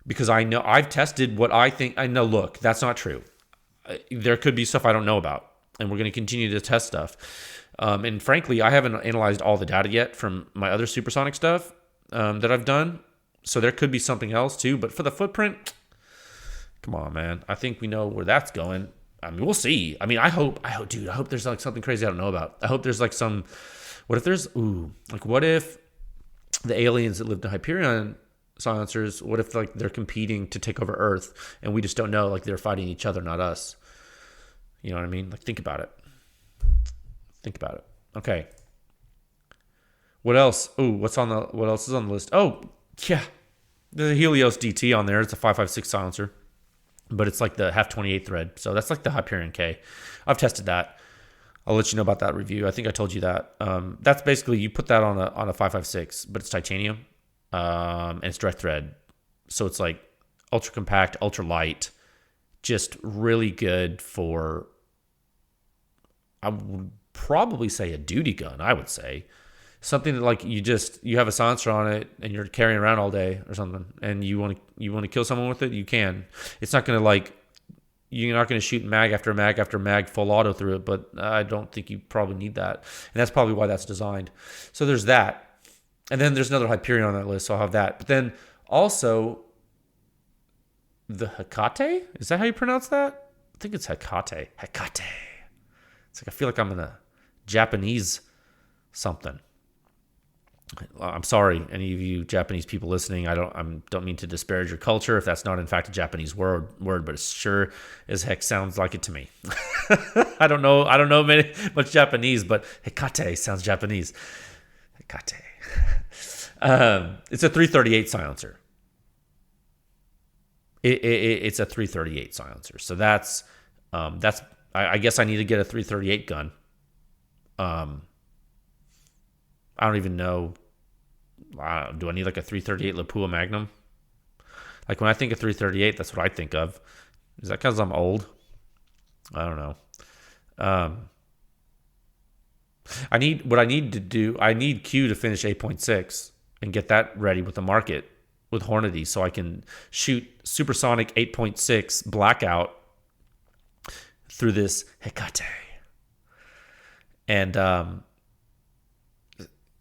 because I know I've tested what I think. I know, look, that's not true. There could be stuff I don't know about, and we're going to continue to test stuff. And frankly, I haven't analyzed all the data yet from my other supersonic stuff that I've done. So there could be something else too. But for the footprint, come on, man. I think we know where that's going. I mean, we'll see. I mean, I hope, dude, I hope there's like something crazy I don't know about. I hope there's like what if the aliens that lived in Hyperion silencers, what if like they're competing to take over Earth and we just don't know, like they're fighting each other, not us. You know what I mean? Like, think about it. Okay. What else? What else is on the list? Oh, yeah. There's a Helios DT on there. It's a 5.56 silencer, but it's like the half 28 thread. So that's like the Hyperion K. I've tested that. I'll let you know about that review. I think I told you that. That's basically, you put that on a 5.56, but it's titanium, and it's direct thread. So it's like ultra compact, ultra light, just really good for, I would probably say, a duty gun. I would say something that like you have a silencer on it and you're carrying around all day or something, and you want to kill someone with it, you can. It's not going to like, you're not going to shoot mag after mag after mag full auto through it, but I don't think you probably need that. And that's probably why that's designed. So there's that. And then there's another Hyperion on that list, so I'll have that. But then also the Hecate? Is that how you pronounce that? I think it's Hecate. Hecate. It's like, I feel like I'm in a Japanese something. I'm sorry, any of you Japanese people listening. I don't mean to disparage your culture if that's not in fact a Japanese word, but it sure as heck sounds like it to me. I don't know much Japanese, but Hecate sounds Japanese. Hecate. It's a 338 silencer. It's a 338 silencer. So that's I guess I need to get a 338 gun. I don't even know. Do I need like a 338 Lapua Magnum? Like, when I think of 338, that's what I think of. Is that because I'm old? I don't know. I need Q to finish 8.6 and get that ready with the market with Hornady, so I can shoot Supersonic 8.6 blackout through this Hecate. And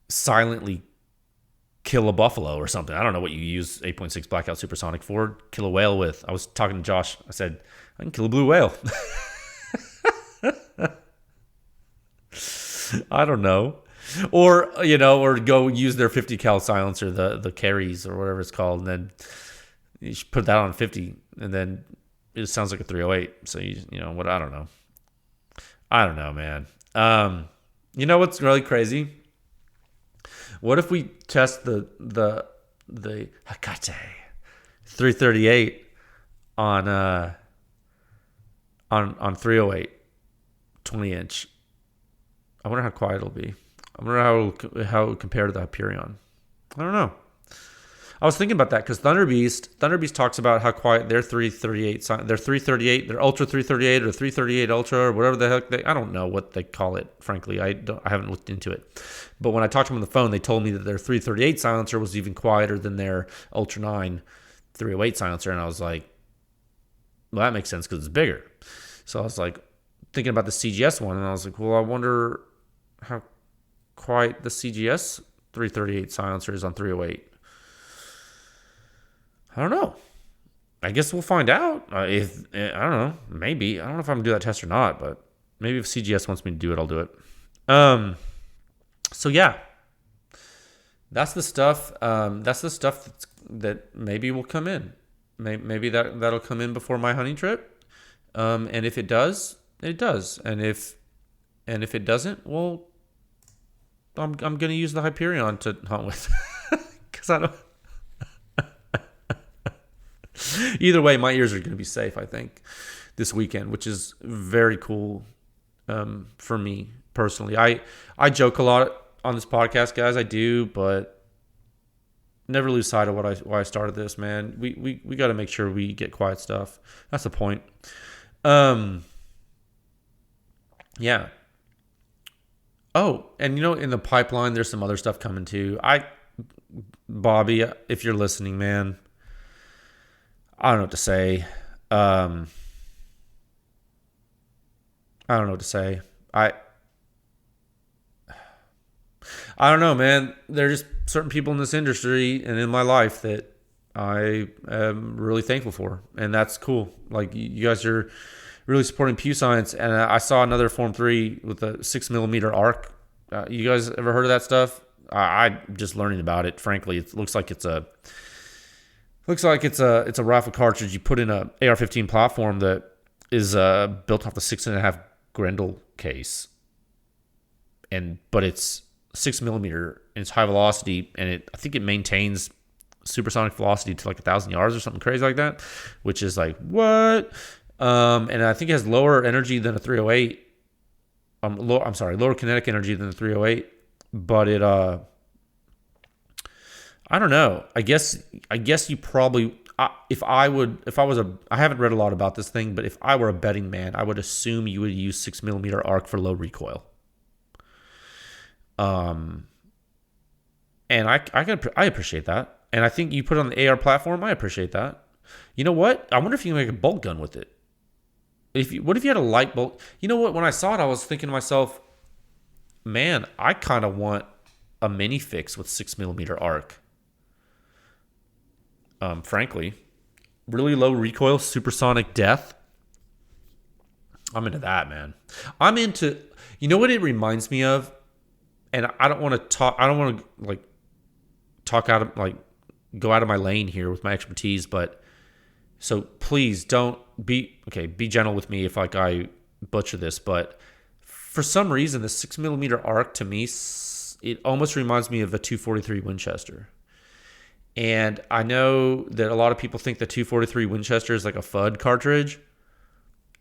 silently kill a buffalo or something. I don't know what you use 8.6 blackout supersonic for. Kill a whale with. I was talking to Josh. I said, I can kill a blue whale. I don't know. Or go use their 50 cal silencer, the carries or whatever it's called, and then you should put that on 50, and then it sounds like a 308. So what? I don't know. I don't know, man. You know what's really crazy? What if we test the Hecate 338 on 308 20-inch? I wonder how quiet it'll be. I wonder how it will compare to the Hyperion. I don't know. I was thinking about that because Thunder Beast talks about how quiet their 338, their Ultra 338 or 338 Ultra or whatever the heck I don't know what they call it. Frankly, I haven't looked into it. But when I talked to them on the phone, they told me that their 338 silencer was even quieter than their Ultra 9 308 silencer, and I was like, well, that makes sense because it's bigger. So I was like thinking about the CGS one, and I was like, well, I wonder how quiet the CGS 338 silencers on 308? I don't know. I guess we'll find out. If I don't know, maybe I don't know if I'm gonna do that test or not, but maybe if CGS wants me to do it, I'll do it. So yeah, that's the stuff. That maybe will come in. Maybe that'll come in before my hunting trip. And if it does, it does. And if it doesn't, well, I'm gonna use the Hyperion to hunt with, because I don't. Either way, my ears are going to be safe, I think, this weekend, which is very cool for me personally. I joke a lot on this podcast, guys. I do, but never lose sight of why I started this, man. We got to make sure we get quiet stuff. That's the point. Yeah. Oh, and in the pipeline, there's some other stuff coming too. Bobby, if you're listening, man, I don't know what to say. I don't know what to say. I don't know, man. There are just certain people in this industry and in my life that I am really thankful for, and that's cool. Like, you guys are really supporting PEW Science, and I saw another Form 3 with a 6mm arc. You guys ever heard of that stuff? I'm just learning about it. Frankly, it looks like it's a rifle cartridge you put in a AR-15 platform that is built off the 6.5 Grendel case, but it's 6mm and it's high velocity, and I think it maintains supersonic velocity to like 1,000 yards or something crazy like that, which is like, what? And I think it has lower energy than a 308. Lower kinetic energy than the 308, but it I don't know. I guess you probably, I haven't read a lot about this thing, but if I were a betting man, I would assume you would use 6mm arc for low recoil. And I appreciate that. And I think you put it on the AR platform, I appreciate that. You know what? I wonder if you can make a bolt gun with it. What if you had a light bolt? You know what? When I saw it, I was thinking to myself, man, I kind of want a mini fix with 6mm arc. Frankly, really low recoil, supersonic death. I'm into that, man. I'm into, you know what it reminds me of? And I don't want to talk out of, go out of my lane here with my expertise, but so please don't be gentle with me if I butcher this, but for some reason the 6mm arc to me, it almost reminds me of a 243 Winchester. And I know that a lot of people think the 243 Winchester is like a FUD cartridge,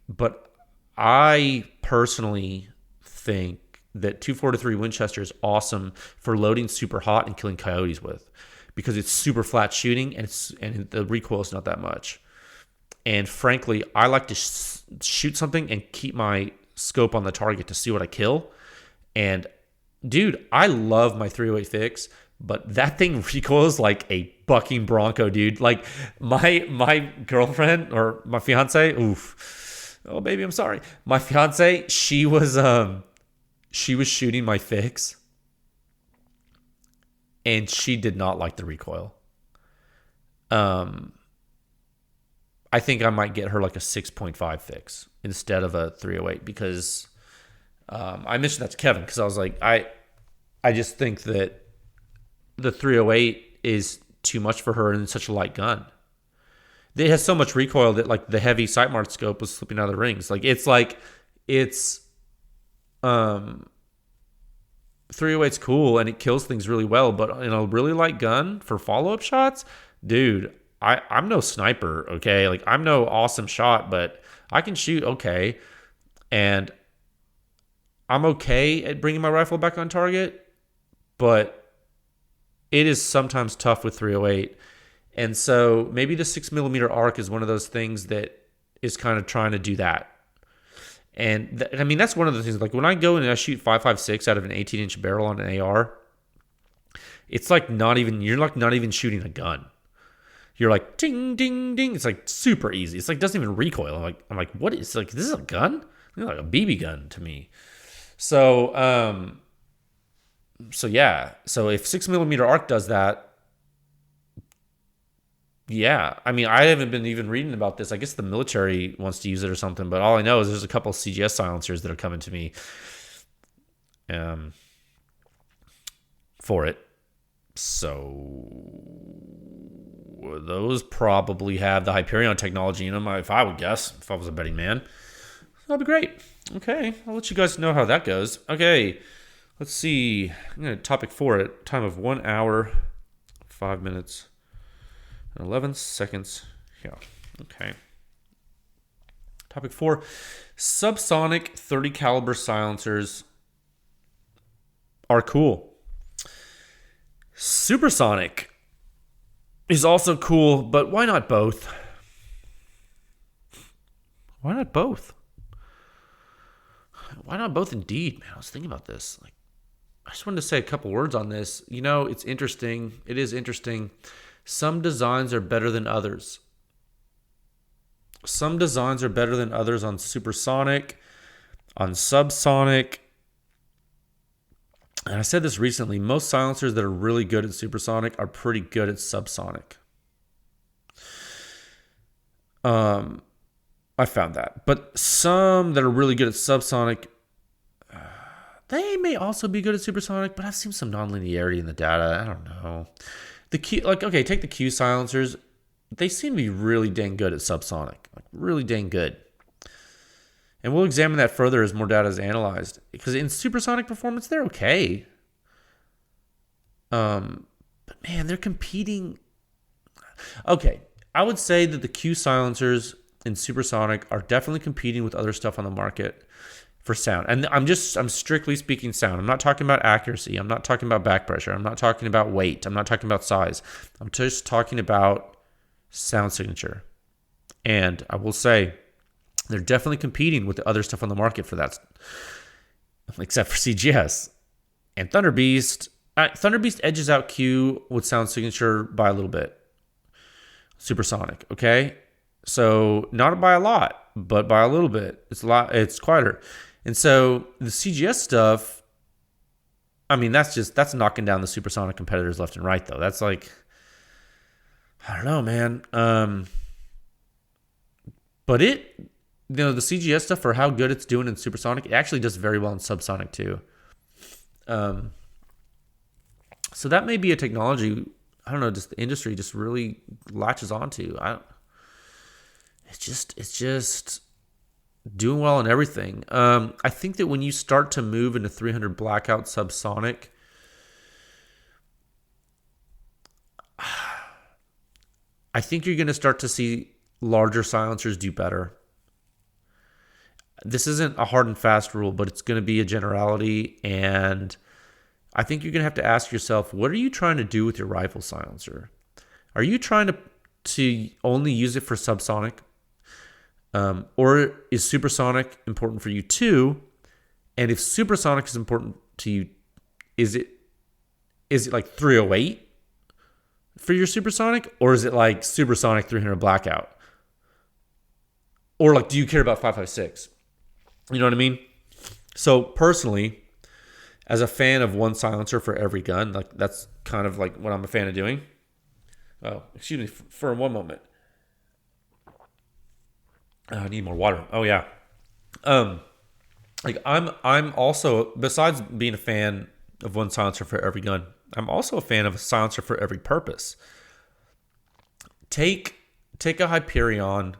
but I personally think that 243 Winchester is awesome for loading super hot and killing coyotes with, because it's super flat shooting and the recoil is not that much. And frankly, I like to shoot something and keep my scope on the target to see what I kill. And dude, I love my 308 fix, but that thing recoils like a bucking bronco, dude. Like my girlfriend or my fiance, oof. Oh baby, I'm sorry. My fiance, she was shooting my fix, and she did not like the recoil. I think I might get her like a 6.5 fix instead of a 308, because I mentioned that to Kevin, because I was like, I just think that the 308 is too much for her and such a light gun. It has so much recoil that like the heavy sight mark scope was slipping out of the rings. It's 308's cool and it kills things really well, but in a really light gun for follow-up shots, dude, I'm no sniper, okay? Like, I'm no awesome shot, but I can shoot okay, and I'm okay at bringing my rifle back on target, but it is sometimes tough with 308. And so maybe the 6mm arc is one of those things that is kind of trying to do that. And I mean, that's one of the things, like when I go and I shoot 5.56 out of an 18-inch barrel on an AR, it's like you're like not even shooting a gun. You're like ding, ding, ding. It's like super easy. It's like doesn't even recoil. I'm like, what is, like, this is a gun? It's like a BB gun to me. So So yeah, so if 6mm arc does that, yeah. I mean, I haven't been even reading about this. I guess the military wants to use it or something, but all I know is there's a couple of CGS silencers that are coming to me um, for it. So those probably have the Hyperion technology in them, if I would guess, if I was a betting man. That'd be great. Okay, I'll let you guys know how that goes. Okay, let's see. I'm going to topic 4 at time of 1 hour, 5 minutes, and 11 seconds. Yeah, okay. Topic 4, subsonic 30 caliber silencers are cool. Supersonic is also cool, but why not both? Why not both? Why not both indeed, man? I was thinking about this. Like, I just wanted to say a couple words on this. You know, it's interesting. It is interesting. Some designs are better than others. Some designs are better than others on Supersonic, on Subsonic. And I said this recently. Most silencers that are really good at Supersonic are pretty good at Subsonic. I found that. But some that are really good at Subsonic, they may also be good at Supersonic, but I've seen some nonlinearity in the data. I don't know. Take the Q silencers. They seem to be really dang good at Subsonic. Like, really dang good. And we'll examine that further as more data is analyzed. Because in Supersonic performance, they're okay. But man, they're competing. Okay, I would say that the Q silencers in Supersonic are definitely competing with other stuff on the market for sound. And I'm strictly speaking sound. I'm not talking about accuracy. I'm not talking about back pressure. I'm not talking about weight. I'm not talking about size. I'm just talking about sound signature. And I will say they're definitely competing with the other stuff on the market for that, except for CGS. And Thunder Beast edges out Q with sound signature by a little bit. Supersonic, okay? So not by a lot, but by a little bit. It's quieter. And so the CGS stuff, I mean, that's knocking down the Supersonic competitors left and right, though. That's like, I don't know, man. But the CGS stuff, for how good it's doing in Supersonic, it actually does very well in Subsonic too. So that may be a technology, I don't know, just the industry just really latches onto. It's just doing well in everything. I think that when you start to move into 300 blackout Subsonic, I think you're going to start to see larger silencers do better. This isn't a hard and fast rule, but it's going to be a generality. And I think you're going to have to ask yourself, what are you trying to do with your rifle silencer? Are you trying to only use it for subsonic? Or is supersonic important for you too? And if supersonic is important to you, is it like 308 for your supersonic? Or is it like supersonic 300 blackout? Or like, do you care about 5.56? You know what I mean? So personally, as a fan of one silencer for every gun, like that's kind of like what I'm a fan of doing. Oh, excuse me for one moment. Oh, I need more water. Oh yeah. Like I'm also, besides being a fan of one silencer for every gun, I'm also a fan of a silencer for every purpose. Take a Hyperion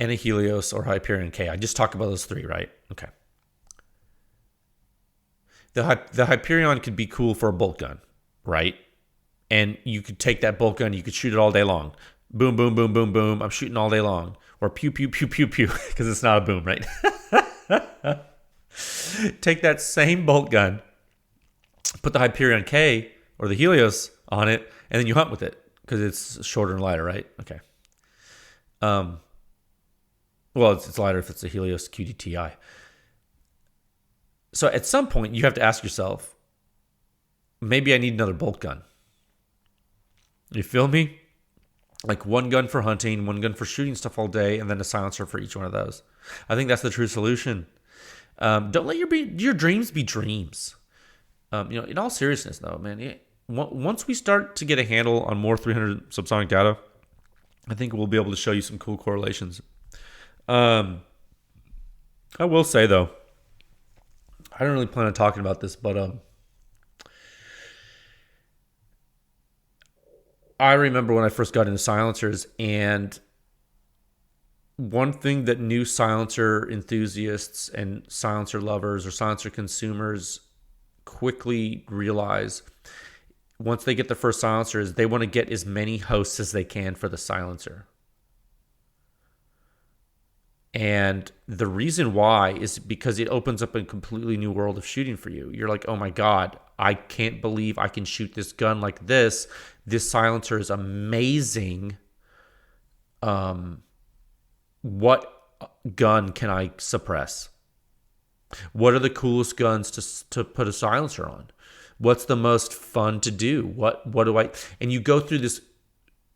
and a Helios or Hyperion K. I just talked about those three, right? Okay. The Hyperion could be cool for a bolt gun, right? And you could take that bolt gun, you could shoot it all day long. Boom, boom, boom, boom, boom. I'm shooting all day long. Or pew, pew, pew, pew, pew, because it's not a boom, right? Take that same bolt gun, put the Hyperion K or the Helios on it, and then you hunt with it because it's shorter and lighter, right? Okay. Well, it's lighter if it's a Helios QDTI. So at some point, you have to ask yourself, maybe I need another bolt gun. You feel me? Like one gun for hunting, one gun for shooting stuff all day, and then a silencer for each one of those. I think that's the true solution. Don't let your dreams be dreams. In all seriousness, though, man, once we start to get a handle on more 300 subsonic data, I think we'll be able to show you some cool correlations. I will say, though, I don't really plan on talking about this, but I remember when I first got into silencers, and one thing that new silencer enthusiasts and silencer lovers or silencer consumers quickly realize once they get the first silencer is they want to get as many hosts as they can for the silencer. And the reason why is because it opens up a completely new world of shooting for you. You're like, oh my God, I can't believe I can shoot this gun like this. This silencer is amazing. What gun can I suppress? What are the coolest guns to put a silencer on? What's the most fun to do? What do I... And you go through this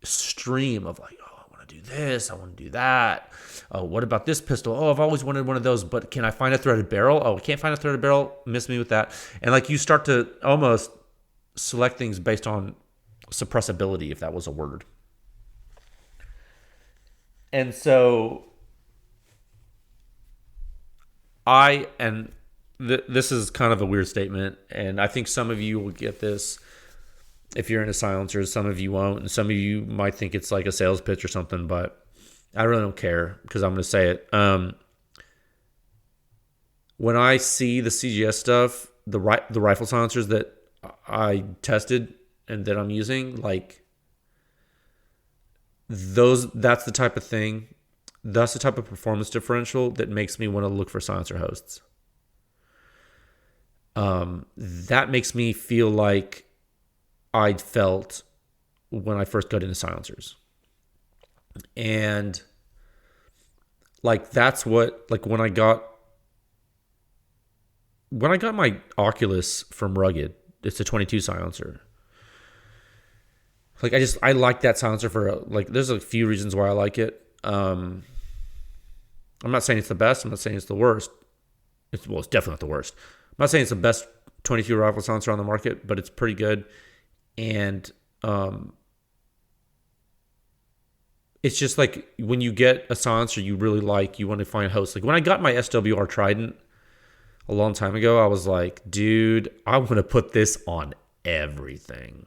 stream of like, oh, I want to do this. I want to do that. Oh, what about this pistol? Oh, I've always wanted one of those, but can I find a threaded barrel? Oh, I can't find a threaded barrel. Miss me with that. And like you start to almost select things based on suppressibility, if that was a word. And so this is kind of a weird statement, and I think some of you will get this if you're into silencers. Some of you won't, and some of you might think it's like a sales pitch or something, but I really don't care because I'm going to say it. When I see the CGS stuff, the rifle silencers that I tested and that I'm using, like that's the type of thing. That's the type of performance differential that makes me want to look for silencer hosts. That makes me feel like I felt when I first got into silencers. And like that's what, like when I got my Oculus from Rugged, it's a 22 silencer. Like I like that silencer for like there's a few reasons why I like it. I'm not saying it's the best. I'm not saying it's the worst. It's definitely not the worst. I'm not saying it's the best 22 rifle silencer on the market, but it's pretty good. And it's just like when you get a silencer you really like, you want to find hosts. Like when I got my SWR Trident a long time ago, I was like, dude, I want to put this on everything.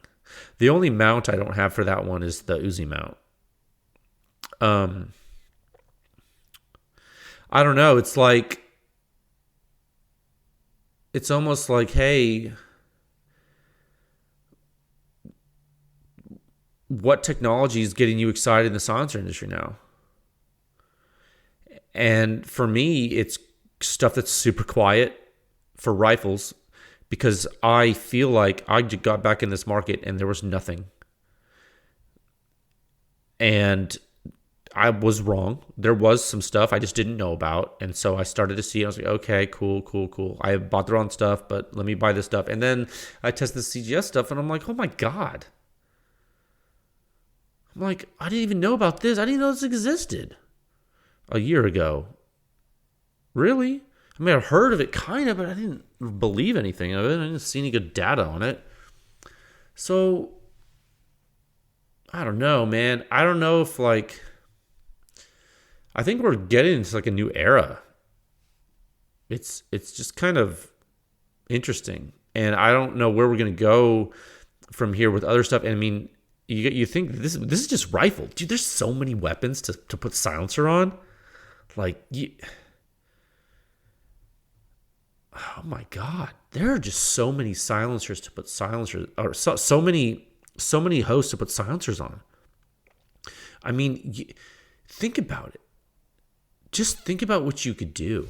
The only mount I don't have for that one is the Uzi mount. I don't know. It's like, it's almost like, hey, what technology is getting you excited in the silencer industry now? And for me, it's stuff that's super quiet for rifles, because I feel like I got back in this market and there was nothing. And I was wrong. There was some stuff I just didn't know about. And so I started to see, I was like, okay, cool. I bought the wrong stuff, but let me buy this stuff. And then I tested the CGS stuff and I'm like, oh my God. I'm like, I didn't even know about this. I didn't know this existed a year ago. Really? I mean, I've heard of it kind of, but I didn't believe anything of it. I didn't see any good data on it. So, I don't know, man. I don't know if like, I think we're getting into like a new era. It's just kind of interesting. And I don't know where we're going to go from here with other stuff. And I mean, you think this is just rifle. Dude, there's so many weapons to put silencer on. Like, oh my God. There are just so many silencers to put silencers, or so many hosts to put silencers on. I mean, think about it. Just think about what you could do.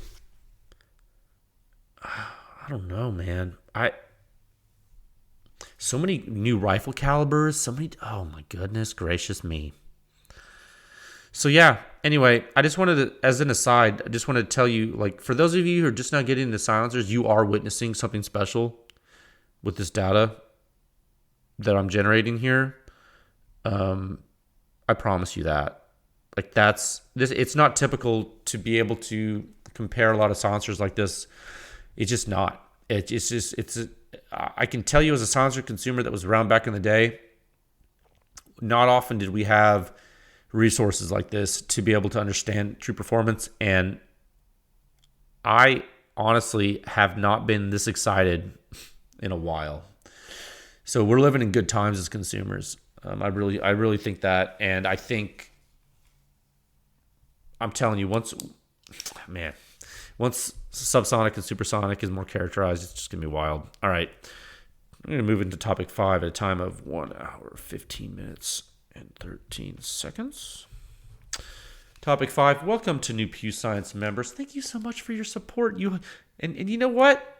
I don't know, man. So many new rifle calibers, oh my goodness gracious me. So yeah, anyway, I just wanted to, as an aside, I just wanted to tell you, like, for those of you who are just now getting into silencers, you are witnessing something special with this data that I'm generating here. I promise you that. Like it's not typical to be able to compare a lot of silencers like this. It's just not. It's I can tell you as a silencer consumer that was around back in the day, not often did we have resources like this to be able to understand true performance. And I honestly have not been this excited in a while. So we're living in good times as consumers. I really think that. And I think, I'm telling you, once Subsonic and Supersonic is more characterized, it's just going to be wild. All right. I'm going to move into topic 5 at a time of 1 hour, 15 minutes, and 13 seconds. Topic 5. Welcome to new PEW Science members. Thank you so much for your support. And you know what?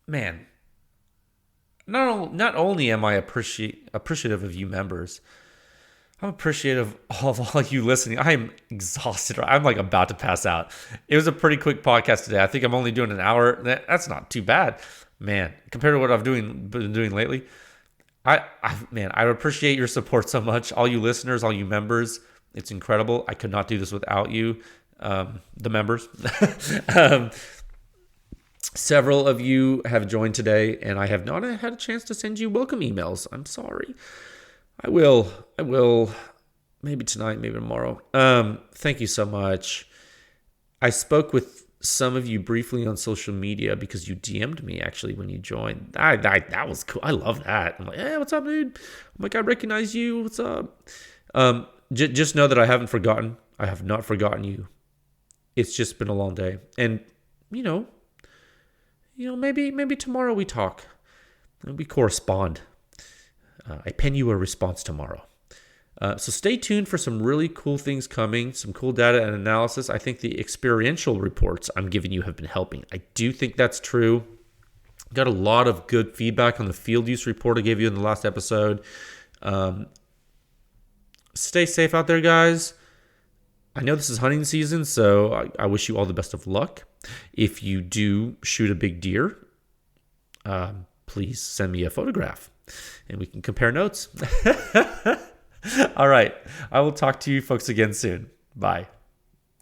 Man, not only am I appreciative of you members, I'm appreciative of all you listening. I am exhausted. I'm like about to pass out. It was a pretty quick podcast today. I think I'm only doing an hour. That's not too bad, man, compared to what I've been doing lately. I appreciate your support so much. All you listeners, all you members, it's incredible. I could not do this without you, the members. Several of you have joined today, and I have not had a chance to send you welcome emails. I'm sorry. I will. Maybe tonight, maybe tomorrow. Thank you so much. I spoke with some of you briefly on social media because you DM'd me actually when you joined. That was cool. I love that. I'm like, hey, what's up, dude? I'm like, I recognize you. What's up? Just know that I haven't forgotten. I have not forgotten you. It's just been a long day, and maybe tomorrow we talk and we correspond. I pen you a response tomorrow. So stay tuned for some really cool things coming, some cool data and analysis. I think the experiential reports I'm giving you have been helping. I do think that's true. Got a lot of good feedback on the field use report I gave you in the last episode. Stay safe out there, guys. I know this is hunting season, so I wish you all the best of luck. If you do shoot a big deer, please send me a photograph and we can compare notes. All right. I will talk to you folks again soon. Bye.